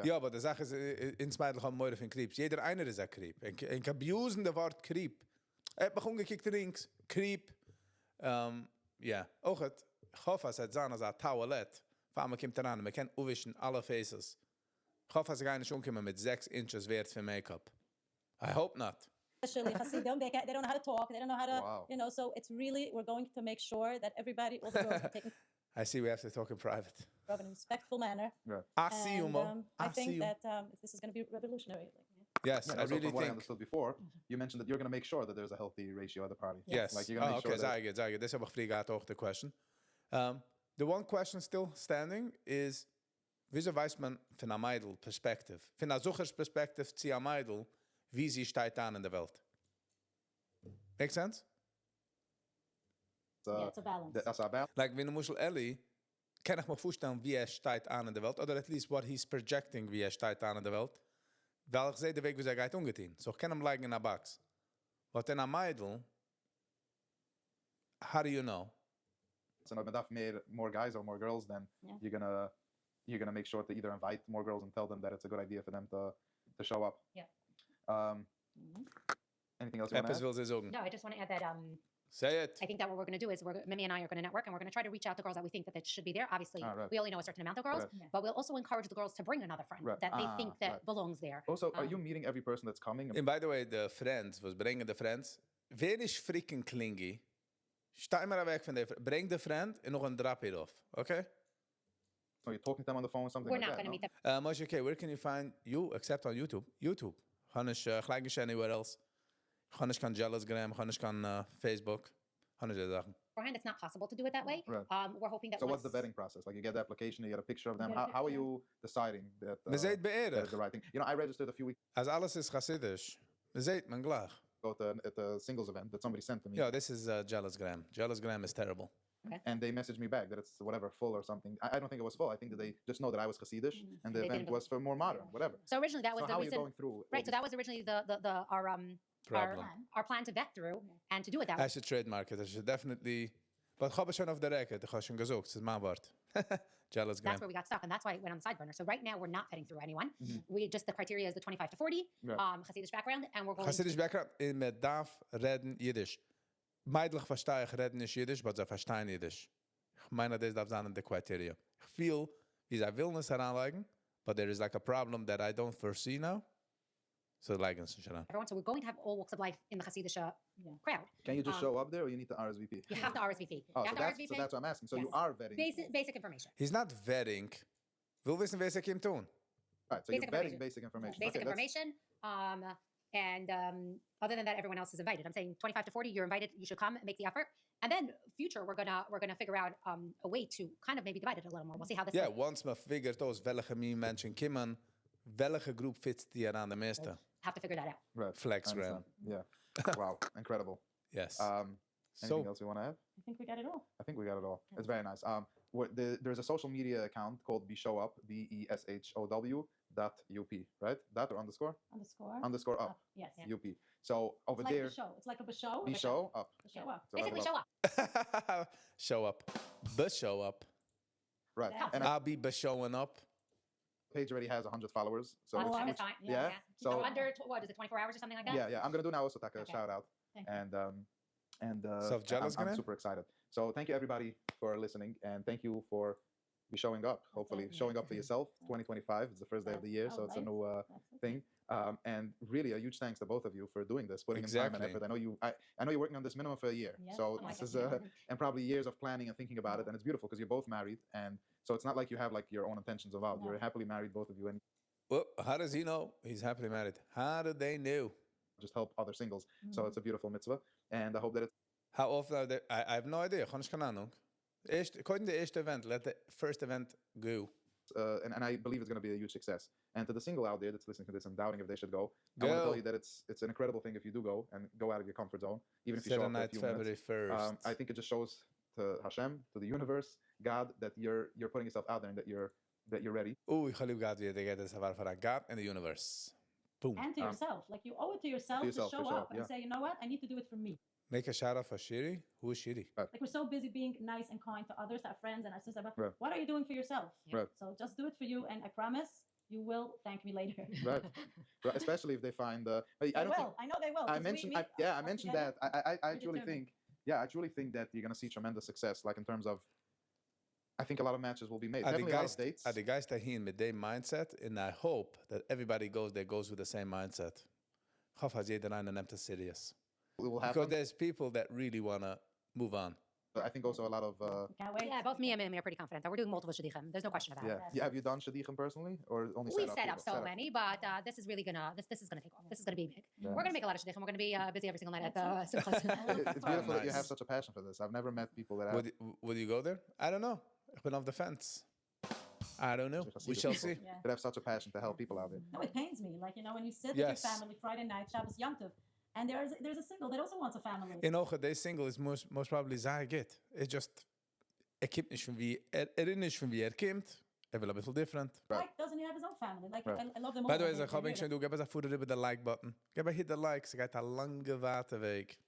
S1: Ja, aber die Sache ist, ins Mädel haben mehr von Creeps. Jeder einer ist ein Creep. Ein abusende Wort Creep. Hat mich umgekickt links, Creep. Ja, auch het. Ich hoffe, es hat sein als ein Toilette. Vor allem kommt daran, man kann aufwischen alle Faces. Ich hoffe, es gar nicht umkommen mit 6 Inches Wert für Make-up. I hope not.
S3: Especially Hasidim, they don't know how to talk, they don't know how to,
S2: Wow.
S3: you know. So it's really, we're going to make sure that everybody, all the girls, are taken
S1: I see we have to talk in private.
S3: care of in a respectful manner.
S1: I see you,
S3: And,
S1: Mo.
S3: I
S1: I see
S3: think
S1: you.
S3: that this is going to be revolutionary.
S1: Yes,
S2: Yeah,
S1: I
S2: so
S1: really
S2: from what I
S1: think.
S2: understood before, you mentioned that you're going to make sure that there's a healthy ratio at the party.
S1: Yes.
S2: Like you're going to make
S1: okay,
S2: sure that...
S1: zeg het. This heb ik gevraagd ook de question. The one question still standing is, wieso weiß man von einer Meidl perspective? Von einer Suchers perspective zu einer Meidl, wie sie steht an in der Welt. Make sense?
S3: Yeah, it's a balance.
S2: That's our balance.
S1: Like, wenn Muschel Ellie, kann ich mir vorstellen, wie steht an in der Welt, oder at least what he's projecting, wie steht an in der Welt, weil ich sehe den Weg, wie geht ungeteen. So ich kann ihm liken in einer Box. But in einer Meidl, how do you know?
S2: So enough more guys or more girls, then
S3: Yeah.
S2: you're gonna make sure to either invite more girls and tell them that it's a good idea for them to show up.
S4: Yeah.
S2: Anything else you want to
S1: Etwas
S2: add?
S1: will sie sagen.
S4: No, I just want to add that
S1: Say it.
S4: I think that what we're going to do is Mimi and I are going to network and we're going to try to reach out to girls that we think that should be there. Obviously,
S2: Right.
S4: we only know a certain amount of girls,
S2: Right.
S4: but we'll also encourage the girls to bring another friend
S2: Right.
S4: that they think that
S2: Right.
S4: belongs there.
S2: Also, are you meeting every person that's coming?
S1: And by the way, the friends, was brengen de friends? Wer is freaking klingy? Sta maar weg van de breng de friend en nog een drap hierop, okay?
S2: So you're talking to them on the phone or something
S4: We're
S2: like
S4: not
S2: that,
S4: going to
S2: no?
S4: meet them.
S1: Moshe, okay, where can you find you except on YouTube? YouTube. Hanish gelijk niet anywhere else. Hanish kan Jealousgram, Hanish kan Facebook. Hanish de Sachen.
S4: Beforehand, it's not possible to do it that way.
S2: Right.
S4: We're hoping that
S2: So what's
S4: once-
S2: the vetting process? Like you get the application, you get a picture of them.
S3: You get a
S2: How are
S3: picture.
S2: you deciding that
S1: Me seht
S2: that is
S1: beërig.
S2: the right thing? You know, I registered a few weeks
S1: Als alles is Chassidish, me seht man gleich.
S2: ago at a singles event that somebody sent to me,
S1: Yo, this is Jealousgram. Jealousgram is terrible.
S2: and they messaged me back that it's whatever full or something. I don't think it was full. I think that they just know that I was Chassidish and the
S4: They
S2: event
S4: didn't
S2: was for more modern, whatever.
S4: So originally that was
S2: So
S4: the
S2: how are you
S4: reason,
S2: going through? all
S4: right? So
S2: these-
S4: that was originally
S1: Problem.
S4: our plan to vet through and to do it that way.
S1: I should trademark it. I should definitely... But ich habe schon auf der record. Ich habe schon gesagt. Das ist mein Wort. Jealousgram.
S4: That's where we got stuck, and that's why it went on the side burner. So right now we're not vetting through anyone. We just the criteria is the 25 to 40,
S2: Right.
S4: Chassidish background, and we're going.
S1: Chassidish background, in me darf reden Jiddisch. Meidlich verstehe ich reden nicht Jiddisch, aber sie verstehen Jiddisch. Ich meine, das darf sein in der Criteria. Ich feel, wie sie Willnis heranlegen, but there is like a problem that I don't foresee now. So legen sie schon an.
S4: Everyone. So we're going to have all walks of life in the Chassidish crowd.
S2: Can you just show up there, or you need to RSVP?
S4: You have to RSVP.
S2: Oh,
S4: You
S2: so
S4: have to
S2: that's,
S4: RSVP.
S2: so that's what I'm asking. So you
S4: Yes.
S2: are vetting.
S4: Basic information.
S1: He's not vetting. Wil wissen, wer sie kommt tun.
S2: Right, so
S4: Basic
S2: you're vetting
S4: information.
S2: basic information.
S4: Basic
S2: Okay, that's-
S4: information. And other than that, everyone else is invited. I'm saying 25 to 40, you're invited. You should come and make the effort. And then future, we're gonna figure out a way to kind of maybe divide it a little more. We'll see how this
S1: Ja,
S4: goes.
S1: once me figures aus, welche mir Menschen kommen, welche Group fits die an der meeste.
S4: Have to figure that out.
S2: Right. I
S1: Flexgram.
S2: understand. Yeah. Wow. Incredible.
S1: Yes.
S2: Anything
S1: So,
S2: else you want to add?
S3: I think we got it all.
S2: I think we got it all. It's very nice. There's a social media account called BeShowUp, BESHOW.UP, right? That or underscore? Underscore up,
S3: Yes.
S2: UP. So over
S3: It's like
S2: there,
S3: a show. It's like a show.
S2: BeShow up.
S3: Show up.
S2: So
S4: Basically,
S2: level
S4: show
S2: up.
S4: up.
S1: show up. But show up.
S2: Right.
S3: Yeah.
S2: And
S1: I'll be showing up.
S2: page already has 100 followers. So
S3: Oh,
S4: Time
S3: wow.
S4: is fine.
S2: Yeah.
S4: So
S2: So
S4: under what is it? 24 hours or something like that?
S2: yeah, I'm gonna do now also take a
S4: Okay.
S2: shout out.
S3: Thank you.
S2: And
S1: So jealous,
S2: I'm
S1: Glenn?
S2: super excited. So thank you everybody for listening, and thank you for be showing up. Hopefully,
S3: Thank you.
S2: showing up for yourself. 2025 is the first day of the year, so it's a new thing. And really, a huge thanks to both of you for doing this, putting in time and
S1: Exactly.
S2: effort. I know you're working on this minimum for a year,
S3: Yes.
S2: so
S3: Oh my
S2: this
S3: God.
S2: is and probably years of planning and thinking about it. And it's beautiful because you're both married, and so it's not like you have like your own intentions of out.
S3: No.
S2: You're happily married, both of you, and
S1: Well, how does he know he's happily married? How do they know?
S2: just help other singles.
S3: Mm-hmm.
S2: So it's a beautiful mitzvah, and I hope that it's
S1: How often are they? I have no idea. Gewoon geen ahnung. According to the first event, let the first event go.
S2: and I believe it's going to be a huge success. And to the single out there that's listening to this and doubting if they should go, I want to
S1: Go.
S2: tell you that it's an incredible thing if you do go and go out of your comfort zone, even if you show
S1: Saturday
S2: up for a
S1: night,
S2: few
S1: February
S2: minutes.
S1: 1st.
S2: I think it just shows to Hashem, to the universe, God, that you're putting yourself out there and that you're that you're ready.
S1: Oeh, ik ga lief gaat weer tegen het savar van God and the universe. Boom.
S3: And to yourself. Like you owe it to yourself to
S2: yourself,
S3: show
S2: for sure,
S3: up and
S2: yeah.
S3: say, you know what, I need to do it for me.
S1: Make a shout out for Shiri. Who is Shiri?
S3: Like we're so busy being nice and kind to others, to our friends and our sisters. But
S2: Right.
S3: what are you doing for yourself?
S2: Right.
S3: So just do it for you, and I promise you will thank me later.
S2: Right. Right. Especially if they find I
S3: They
S2: don't think
S3: will. I know they will.
S2: I
S3: 'cause
S2: mentioned
S3: we,
S2: I
S3: us
S2: mentioned
S3: together,
S2: that. I
S3: we're
S2: truly
S3: determined.
S2: think I truly think that you're gonna see tremendous success, like in terms of I think a lot of matches will be made.
S1: Are the
S2: Definitely a lot
S1: guys
S2: of dates.
S1: are the guys that here with their mindset, and I hope that everybody goes with the same mindset. Gaf has iedereen neemt het serious.
S2: It will
S1: Because
S2: happen.
S1: there's people that really wanna move on.
S2: But I think also a lot of
S3: Can't wait.
S4: Yeah, both me and Mimi are pretty confident that we're doing multiple shidduchim. There's no question about it.
S2: yeah. Have you done shadichem personally, or only
S4: We've set up
S2: people?
S4: so many, but this is really gonna this is gonna take off. This is gonna be big.
S2: Yeah.
S4: We're gonna make a lot of shidduchim. We're gonna be busy every single night at the
S3: That's
S4: simchas.
S2: It's beautiful that you have
S1: Nice.
S2: such a passion for this. I've never met people that have.
S1: Would you go there? I don't know. Ik ben off the fence. I don't know.
S2: Chassidish
S1: We shall
S2: people
S1: see.
S3: Yeah.
S2: That have such a passion to help people out there.
S3: No, it pains me. Like, you know, when you sit with
S1: Yes.
S3: your family Friday night, Shabbos Yom Tov, and there's a single that also wants a family.
S1: In ogen, deze single is most probably zijn get. It just, komt niet van wie, is van wie komt. Wil een beetje different.
S3: Like, doesn't he have his own family? Like,
S2: Right.
S3: I love them all.
S1: By the way,
S3: They're
S1: zeg, ga ik
S3: here.
S1: doen. Ik heb eens voeden op de like button. Ik heb hit de like. Ze gaat een lange waterweek.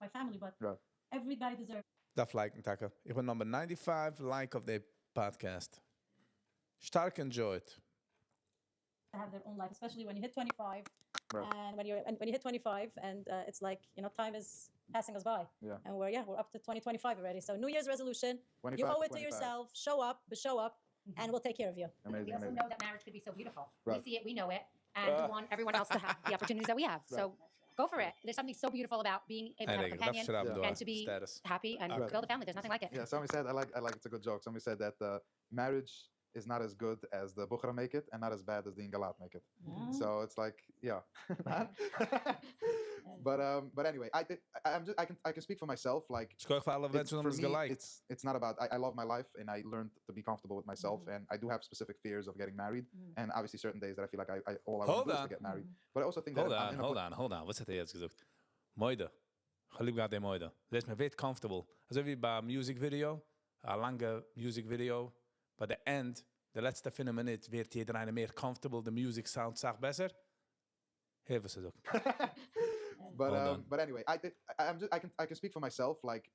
S3: My family, but
S2: Right.
S3: everybody deserves
S1: Dat like takken. Ik ben number 95 like of the podcast. Stark enjoyed.
S3: to have their own life, especially when you hit 25,
S2: Right.
S3: and when you hit 25, and it's like, you know, time is passing us by.
S2: Yeah.
S3: And we're up to 2025 already. So New Year's resolution,
S2: 25
S3: you owe
S2: to
S3: it to
S2: 25.
S3: yourself. Show up, and we'll take care of you.
S2: Amazing,
S4: We also
S2: amazing.
S4: know that marriage could be so beautiful.
S2: Right.
S4: We see it, we know it, and we want everyone else to have the opportunities that we have. So go for it. There's something so beautiful about being able to have a companion and to be
S1: status.
S4: happy and
S2: Okay.
S4: build a family. There's nothing like it.
S2: Yeah, somebody said I like it's a good joke. Somebody said that marriage is not as good as the Bukhara make it and not as bad as the Ingalat make it. So it's like, yeah. But anyway, I can speak for myself. Like
S1: Schoon voor alle mensen
S2: for
S1: om
S2: me,
S1: gelijk.
S2: it's not about I love my life and I learned to be comfortable with myself and I do have specific fears of getting married and obviously certain days that I feel like I all I want
S1: Hold
S2: to do is
S1: on.
S2: to get married. But I also think that I'm in a
S1: Hold on. Wat zit hij jetzt gezocht? Moide. Geluk gaat hij moide. Lees me weet comfortable. Alsof je bij een music video, een lange music video, by the end, de laatste 5 minuten, werd iedereen meer comfortable, the music sound zag beter. Even ze ook.
S2: But anyway, I can speak for myself. Like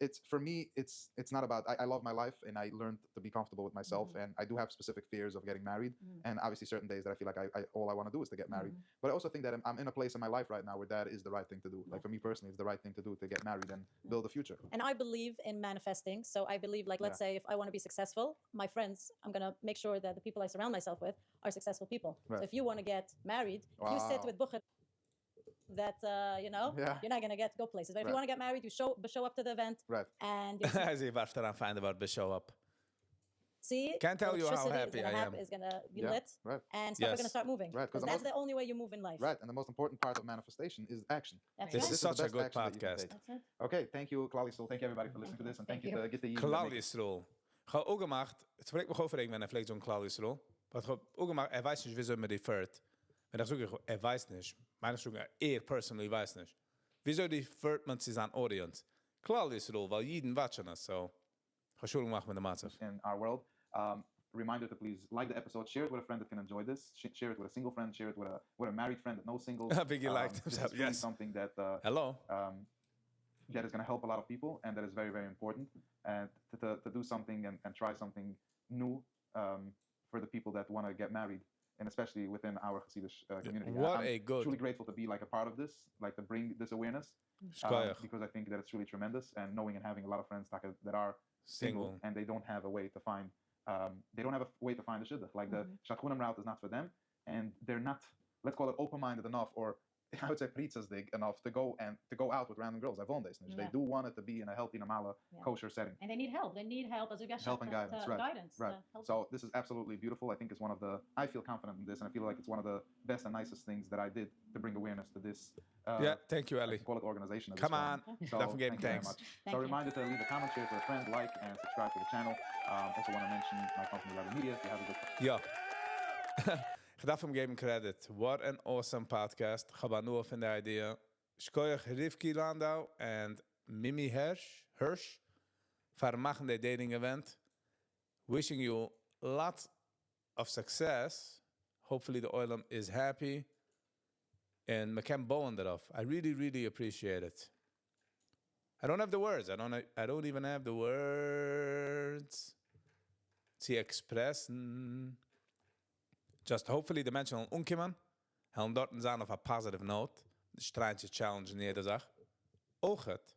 S2: it's for me, it's not about I love my life and I learned to be comfortable with myself and I do have specific fears of getting married and obviously certain days that I feel like I all I want to do is to get married. But I also think that I'm in a place in my life right now where that is the right thing to do. Like for me personally, it's the right thing to do to get married and build a future.
S3: And I believe in manifesting. So I believe, like, let's say if I want to be successful, my friends, I'm going to make sure that the people I surround myself with are successful people.
S2: Right.
S3: So if you want to get married, if you sit
S2: Wow.
S3: with Bukhar, that, you know,
S2: Yeah.
S3: you're not going to go places. But if you
S2: Right.
S3: want to get married, you show up to the event
S2: Right.
S3: and you'll
S1: Hij zei waar eraan fijn about show up.
S3: see
S1: Can't tell you how
S3: electricity
S1: happy
S3: is gonna
S1: I am.
S3: is going to be
S2: Yeah,
S3: lit
S2: right.
S3: and stuff are going
S1: Yes.
S3: to start moving.
S2: Right, 'cause
S3: Because
S2: the
S3: that's
S2: most-
S3: the only way you move in life.
S2: Right. And the most important part of manifestation is action.
S3: That's
S1: This
S3: right.
S1: is
S2: the
S1: such a
S2: best
S1: good
S2: action that you can
S1: podcast.
S2: take.
S3: That's it.
S2: Okay, thank you, Klali Soul. Thank you everybody for listening to this and thank you to get the
S1: Claudius-rol. Ga ook gemaakt, het spreekt me gewoon voor ik ben vielleicht zo'n Claudius-rol. Maar het ook gemaakt, weiß nicht, wieso mir die führt. Wenn ich sage, weiß nicht. Meine Suche, personally weiß nicht. Wieso die führt man sich an Audience? Claudius-rol, weil jeden watchen das, so. Ga Schulung machen mit der Matze.
S2: in our world. Reminder to please like the episode, share it with a friend that can enjoy this, share it with a single friend, share it with a married friend that knows singles.
S1: Biggie liked
S2: This
S1: himself,
S2: is really
S1: yes.
S2: something that
S1: Hello.
S2: that is going to help a lot of people and that is very, very important. And to do something and try something new for the people that want to get married, and especially within our Chassidish community.
S1: What
S2: I'm
S1: a good-
S2: truly grateful to be like a part of this, like to bring this awareness,
S1: Skoyach.
S2: because I think that it's really tremendous. And knowing and having a lot of friends that are single
S1: Single.
S2: and they don't have a way to find the shidduch. Like the Shatchunim route is not for them, and they're not, let's call it open-minded enough, or I would say pritzasdig enough to go out with random girls. I've owned this. They
S3: Yeah.
S2: do want it to be in a healthy, normale, kosher setting.
S3: And they need help. They need help as a
S2: Help and guidance, right?
S3: Guidance.
S2: Right.
S3: Help.
S2: So this is absolutely beautiful. I think it's one of the. I feel confident in this, and I feel like it's one of the best and nicest things that I did to bring awareness to this.
S1: Yeah, thank you, Ali.
S2: Call it organization. at
S1: Come
S2: this
S1: on.
S2: point. So
S1: Don't forget,
S2: thank you very
S1: thanks.
S2: much.
S3: Thank
S2: So
S3: you.
S2: reminder to leave a comment, share it with a friend, like, and subscribe to the channel. Also want to mention my company, Level Media. If you have a good.
S1: Ja. Ik darf hem geven credit. What an awesome podcast. Chabanua van de idee. Shkoyach Rivky Landau and Mimi Hersh for machen the dating event. Wishing you lots of success. Hopefully the oilam is happy. And we can bow darauf. I really, really appreciate it. I don't have the words. I don't even have the words to express. Just hopefully the mensen gaan omkomen. Gaan dort zijn op a positive note. De straatje challenge in jeder Sache. Ook het.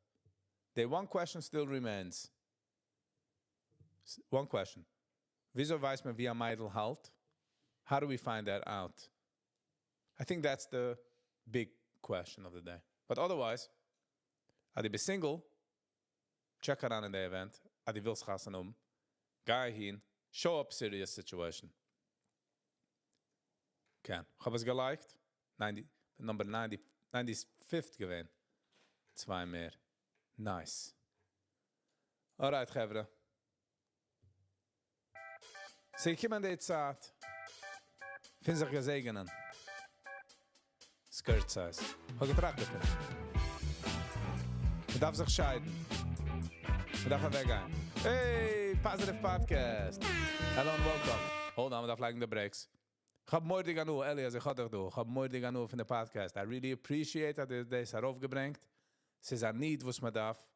S1: The one question still remains. One question. Wieso weiß man, wie ein Mädel halt? How do we find that out? I think that's the big question of the day. But otherwise, als je bent single, check her aan in the event. Als je wilt gaan ga heen, show up serious situation. Ken. Ik heb het geliked. Number 95th gewesen. 2 meer. Nice. Alright, Gevre. Zeg je man dit zaad? Vind zich gezegenen. Skirt size. Ga getracht ervan. Je darf zich scheiden. Je darf weggaan. Hey, Positive Podcast. Hello and welcome. Hold on, we darf liken de breaks. Ik heb mooi dingen nu, Elias, ik ga het doen. Ik heb mooi dingen nu van de podcast. I really appreciate dat je deze erop gebrengt. Ze is er niet, wat me darf.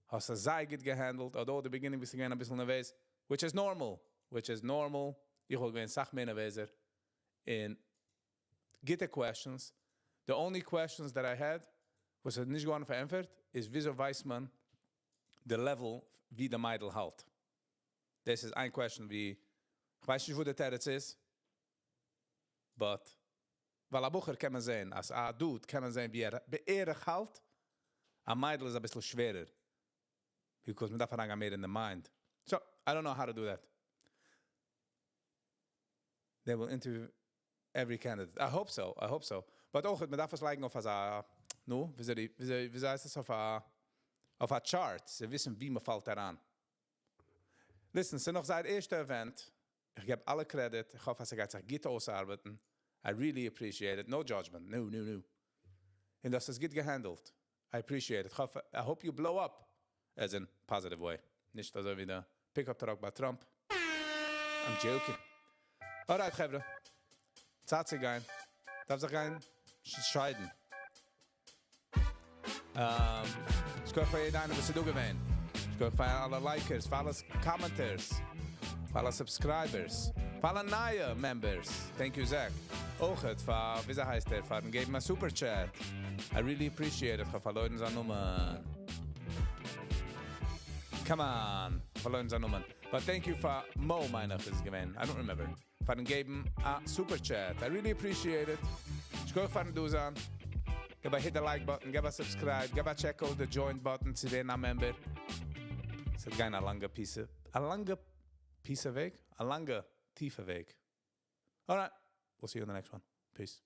S1: Hast ze zij goed gehandeld. Although the beginning was again een beetje nerveus. Which is normal. Ik wil gewoon zacht mee nerveuzer. In get the questions. The only questions that I had was het niet gewoon verantwoord. Is wieso weiß man the level wie de meidel halt. This is een question wie. Ik weet niet hoe de terrets is. But, weil a Bucher kann man sehen, als a Dude kann man sehen, wie beerig halt, a Meidl is a bisschen schwerer. Because man darf mehr in the mind. So, I don't know how to do that. They will interview every candidate. I hope so. But auch, man darf es liken auf a, wie heißt es, auf a chart. Sie wissen, wie man fällt daran. Listen, sie noch seit erster Event. Ich gebe alle Credit. Ich hoffe, dass ich sich gut ausarbeiten. I really appreciate it. No judgment. No. And das ist gut gehandelt. I appreciate it. I hope you blow up. As in positive way. Nicht also wie der Pickup-Truck bei Trump. I'm joking. Alright, Gevre. Zeit sich ein. Darf sich ein scheiden. Ich gucke für jeden, was du gewähnt. Ich gucke für alle Likers, für alle Commenters. Für alle Subscribers. Für alle neue Members. Thank you, Zach. Auch het für, wie heißt der, für den geben mir Super Chat. I really appreciate it. Ich habe Leute seine Nummern. Come on. Für Leute seine Nummern. But thank you for Mo, meine ich, ist gewesen. I don't remember. Für den geben a Super Chat. I really appreciate it. Ich gucke für den Dusan. Gib hit the like button, gib subscribe, gib check out the join button zu den Member. Es ist kein lange Piece. A lange Weg? A lange, tiefe Weg. All right. We'll see you on the next one. Peace.